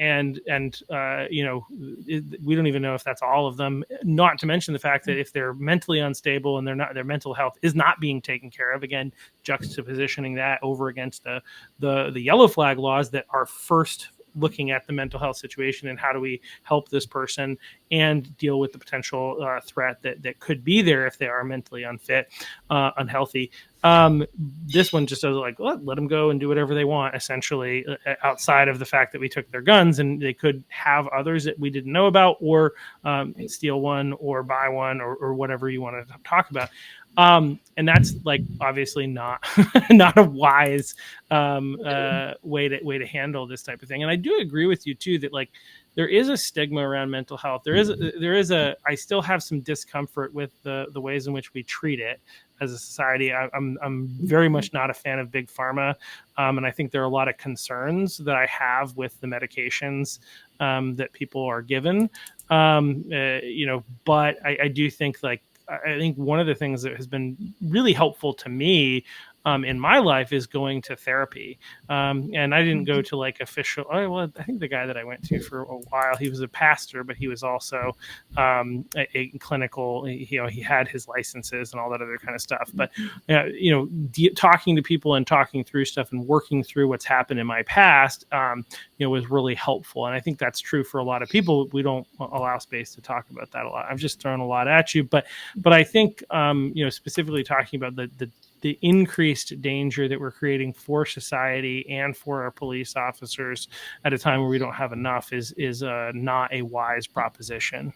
even know if that's all of them, not to mention the fact that if they're mentally unstable and their mental health is not being taken care of, again, juxtapositioning that over against the yellow flag laws that are first looking at the mental health situation and how do we help this person and deal with the potential threat that could be there if they are mentally unfit, unhealthy. This one just does like, let them go and do whatever they want, essentially, outside of the fact that we took their guns, and they could have others that we didn't know about, or steal one or buy one, or whatever you want to talk about. And that's like obviously not not a wise way to handle this type of thing. And I do agree with you too that, like, there is a stigma around mental health. I still have some discomfort with the ways in which we treat it as a society. I'm very much not a fan of big pharma, and I think there are a lot of concerns that I have with the medications that people are given. But I do think, like, I think one of the things that has been really helpful to me in my life is going to therapy. And I didn't go to like official, I think the guy that I went to for a while, he was a pastor, but he was also a clinical, he had his licenses and all that other kind of stuff. But, talking to people and talking through stuff and working through what's happened in my past, was really helpful. And I think that's true for a lot of people. We don't allow space to talk about that a lot. I've just thrown a lot at you, but I think, specifically talking about the increased danger that we're creating for society and for our police officers at a time where we don't have enough is not a wise proposition.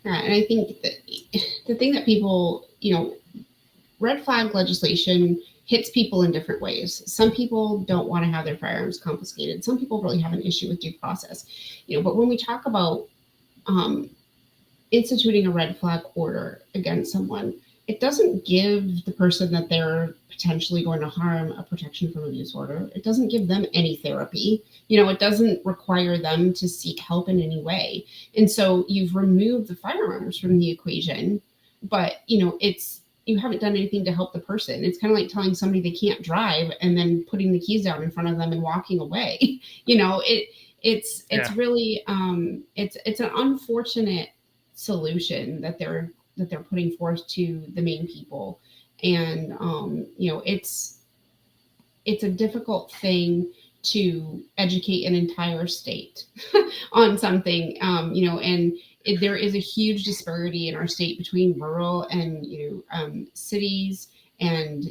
Yeah, and I think that the thing that people, red flag legislation hits people in different ways. Some people don't want to have their firearms confiscated. Some people really have an issue with due process. But when we talk about instituting a red flag order against someone, it doesn't give the person that they're potentially going to harm a protection from abuse order. It doesn't give them any therapy. It doesn't require them to seek help in any way. And so you've removed the firearms from the equation, but you haven't done anything to help the person. It's kind of like telling somebody they can't drive and then putting the keys down in front of them and walking away. It's really it's an unfortunate solution that they're putting forth to the Maine people, and it's a difficult thing to educate an entire state on something, and there is a huge disparity in our state between rural and cities, and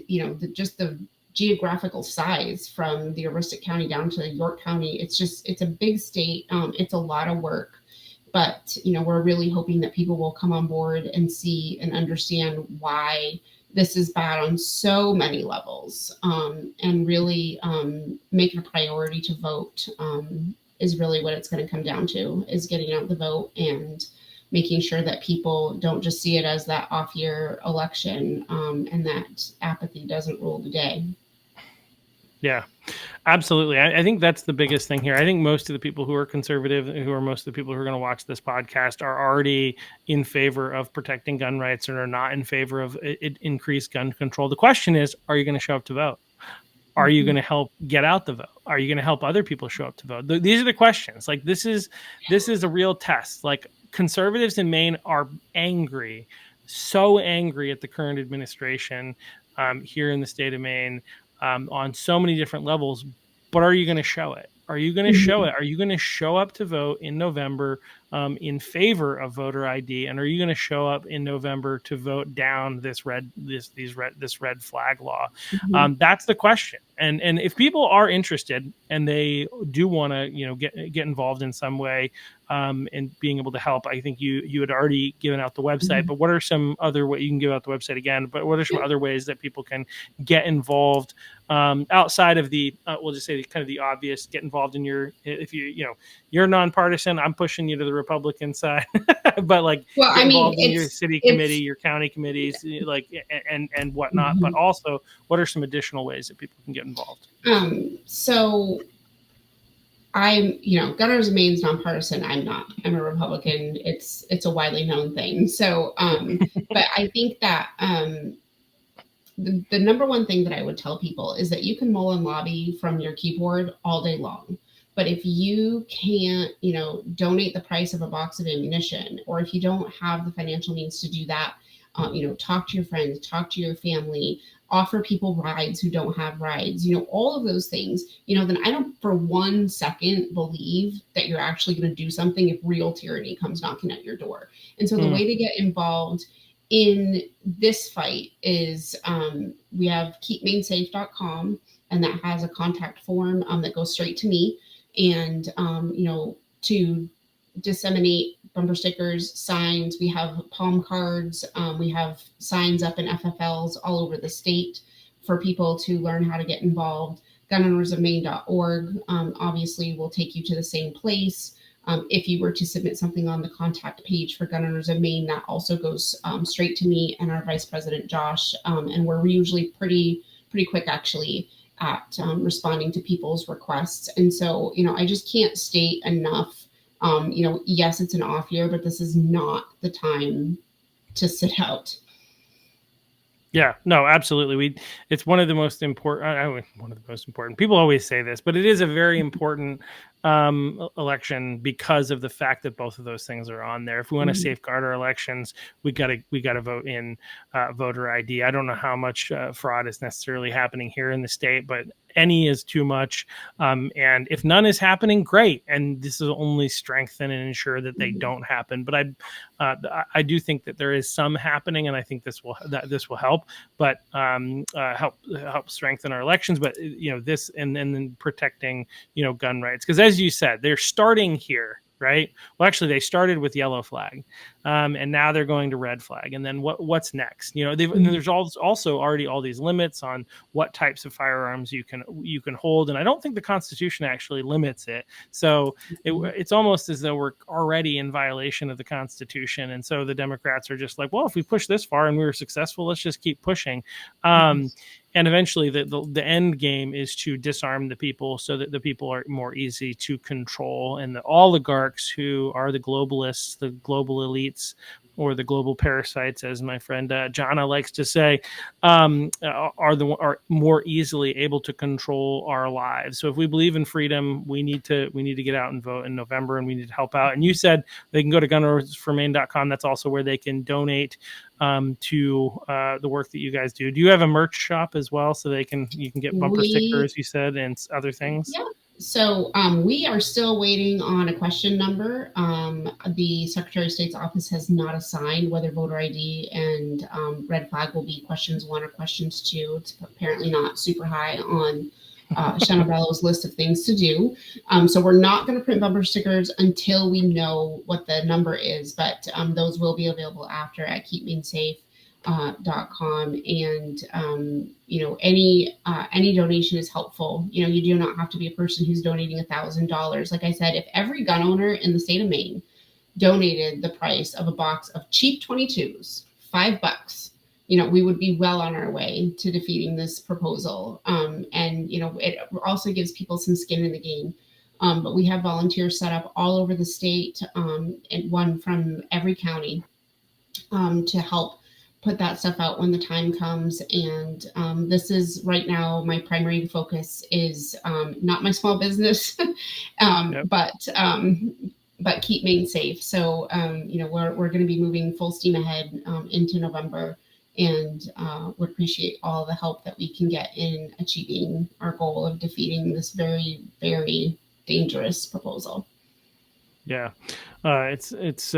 just the geographical size from the Aroostook County down to York County. It's a big state. It's a lot of work, but we're really hoping that people will come on board and see and understand why this is bad on so many levels, and really make it a priority to vote, is really what it's going to come down to, is getting out the vote and making sure that people don't just see it as that off-year election, and that apathy doesn't rule the day. Yeah, absolutely. I think that's the biggest thing here. I think most of the people who are conservative, most of the people who are going to watch this podcast, are already in favor of protecting gun rights and are not in favor of increased gun control. The question is, are you going to show up to vote? Are you going to help get out the vote? Are you going to help other people show up to vote? These are the questions. Like, this is a real test. Like, conservatives in Maine are angry, so angry at the current administration here in the state of Maine, on so many different levels. But are you going to show it? Are you going to show it? Are you going to show up to vote in November in favor of voter ID? And are you going to show up in November to vote down this red flag law? That's the question. And if people are interested and they do want to get involved in some way, and being able to help, I think you had already given out the website. But what are some other ways? You can give out the website again, but what are some other ways that people can get involved outside of the we'll just say kind of the obvious? Get involved in if you're nonpartisan. I'm pushing you to the Republican side, but get involved in your city committee, your county committees, and whatnot. But also, what are some additional ways that people can get involved? So I'm, Gun Owners of Maine's nonpartisan. I'm not. I'm a Republican. It's a widely known thing. So, but I think that the number one thing that I would tell people is that you can mull and lobby from your keyboard all day long. But if you can't, donate the price of a box of ammunition, or if you don't have the financial means to do that, talk to your friends, talk to your family, offer people rides who don't have rides, all of those things, then I don't for 1 second believe that you're actually going to do something if real tyranny comes knocking at your door. And so the way to get involved in this fight is we have keepmainsafe.com, and that has a contact form that goes straight to me. And, to disseminate bumper stickers, signs, we have palm cards, we have signs up in FFLs all over the state for people to learn how to get involved. gunownersofmaine.org obviously will take you to the same place. If you were to submit something on the contact page for Gun Owners of Maine, that also goes straight to me and our Vice President Josh, and we're usually pretty quick actually at responding to people's requests. And so, I just can't state enough, yes, it's an off year, but this is not the time to sit out. Yeah, no, absolutely. It's one of the most important. One of the most important. People always say this, but it is a very important election because of the fact that both of those things are on there. If we want to safeguard our elections, we got to vote in voter ID. I don't know how much fraud is necessarily happening here in the state, but any is too much. And if none is happening, great. And this is only strengthen and ensure that they don't happen. But I do think that there is some happening, and I think this will help. But help strengthen our elections. But this and then protecting gun rights, because as you said, they're starting here right? Well, actually, they started with yellow flag, and now they're going to red flag. And then what's next? You know, and there's also already all these limits on what types of firearms you can hold, and I don't think the Constitution actually limits it. So it's almost as though we're already in violation of the Constitution, and so the Democrats are just like, well, if we push this far and we were successful, let's just keep pushing. And eventually, the end game is to disarm the people so that the people are more easy to control, and the oligarchs who are the globalists, the global elites, or the global parasites, as my friend Jana likes to say, are more easily able to control our lives. So if we believe in freedom, we need to get out and vote in November, and we need to help out. And you said they can go to gunowners4maine.com. That's also where they can donate to the work that you guys do. Do you have a merch shop as well, so you can get bumper stickers, you said, and other things? Yeah. So we are still waiting on a question number. The Secretary of State's office has not assigned whether voter ID and red flag will be questions 1 or questions 2. It's apparently not super high on Shanna Bello's list of things to do. So we're not going to print bumper stickers until we know what the number is, but those will be available after at keepmainesafe.com. And any donation is helpful. You do not have to be a person who's donating $1,000. Like I said, if every gun owner in the state of Maine donated the price of a box of cheap 22s, $5, we would be well on our way to defeating this proposal. It also gives people some skin in the game. But we have volunteers set up all over the state, and one from every county, to help put that stuff out when the time comes. And this is right now, my primary focus is not my small business, but keep Maine safe. So, we're going to be moving full steam ahead into November, and would appreciate all the help that we can get in achieving our goal of defeating this very, very dangerous proposal. Yeah, it's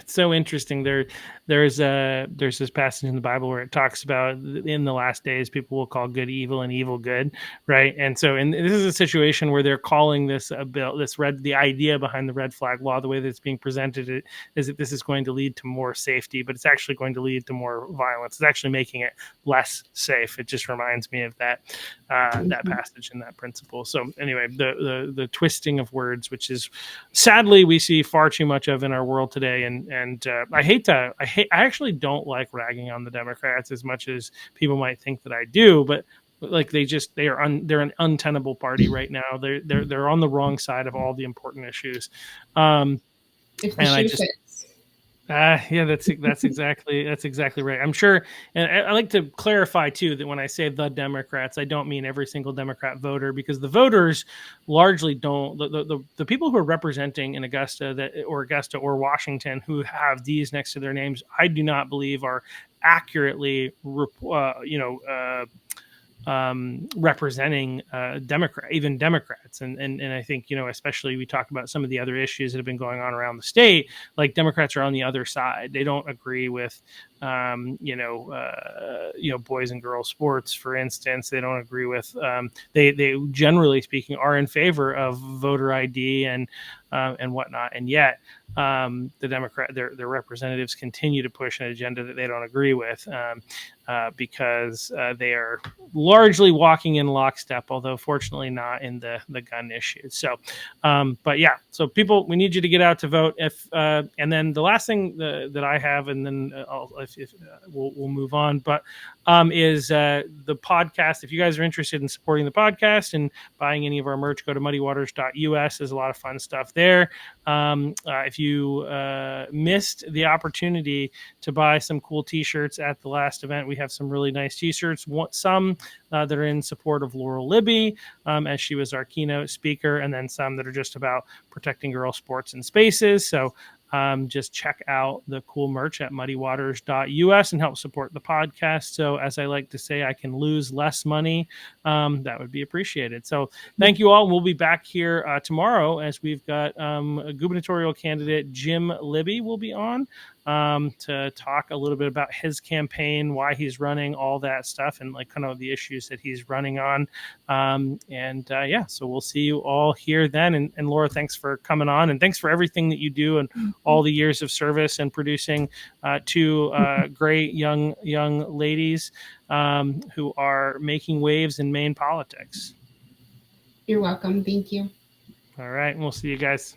so interesting. There's this passage in the Bible where it talks about in the last days people will call good evil and evil good, right? And so, this is a situation where they're calling this a bill, the idea behind the red flag law, the way that it's being presented, is that this is going to lead to more safety, but it's actually going to lead to more violence. It's actually making it less safe. It just reminds me of that passage and that principle. So anyway, the twisting of words, which is sadly we see far too much of in our world today, and I actually don't like ragging on the Democrats as much as people might think that I do, but like they're an untenable party right now. They're on the wrong side of all the important issues. Yeah, that's exactly right. I'm sure, and I like to clarify too that when I say the Democrats, I don't mean every single Democrat voter, because the voters largely don't. The people who are representing in Augusta or Washington who have D's next to their names, I do not believe are accurately representing Democrats. And I think, especially we talk about some of the other issues that have been going on around the state, like Democrats are on the other side. They don't agree with, boys and girls sports, for instance. They don't agree with, they generally speaking are in favor of voter ID and whatnot. And yet their representatives continue to push an agenda that they don't agree with, because they are largely walking in lockstep, although fortunately not in the gun issue. So, but yeah, so people, we need you to get out to vote. And then the last thing that I have, and then we'll move on, but is the podcast. If you guys are interested in supporting the podcast and buying any of our merch, go to muddywaters.us. There's a lot of fun stuff there. If you missed the opportunity to buy some cool t-shirts at the last event, we have some really nice t-shirts, some that are in support of Laurel Libby, as she was our keynote speaker, and then some that are just about protecting girl sports and spaces. So just check out the cool merch at muddywaters.us and help support the podcast. So as I like to say, I can lose less money. That would be appreciated. So thank you all. We'll be back here tomorrow, as we've got a gubernatorial candidate, Jim Libby, will be on. to talk a little bit about his campaign, why he's running, all that stuff, and like kind of the issues that he's running on. Yeah, so we'll see you all here then. And Laura, thanks for coming on, and thanks for everything that you do and all the years of service and producing two great young ladies who are making waves in Maine politics. You're welcome. Thank you. All right, and we'll see you guys.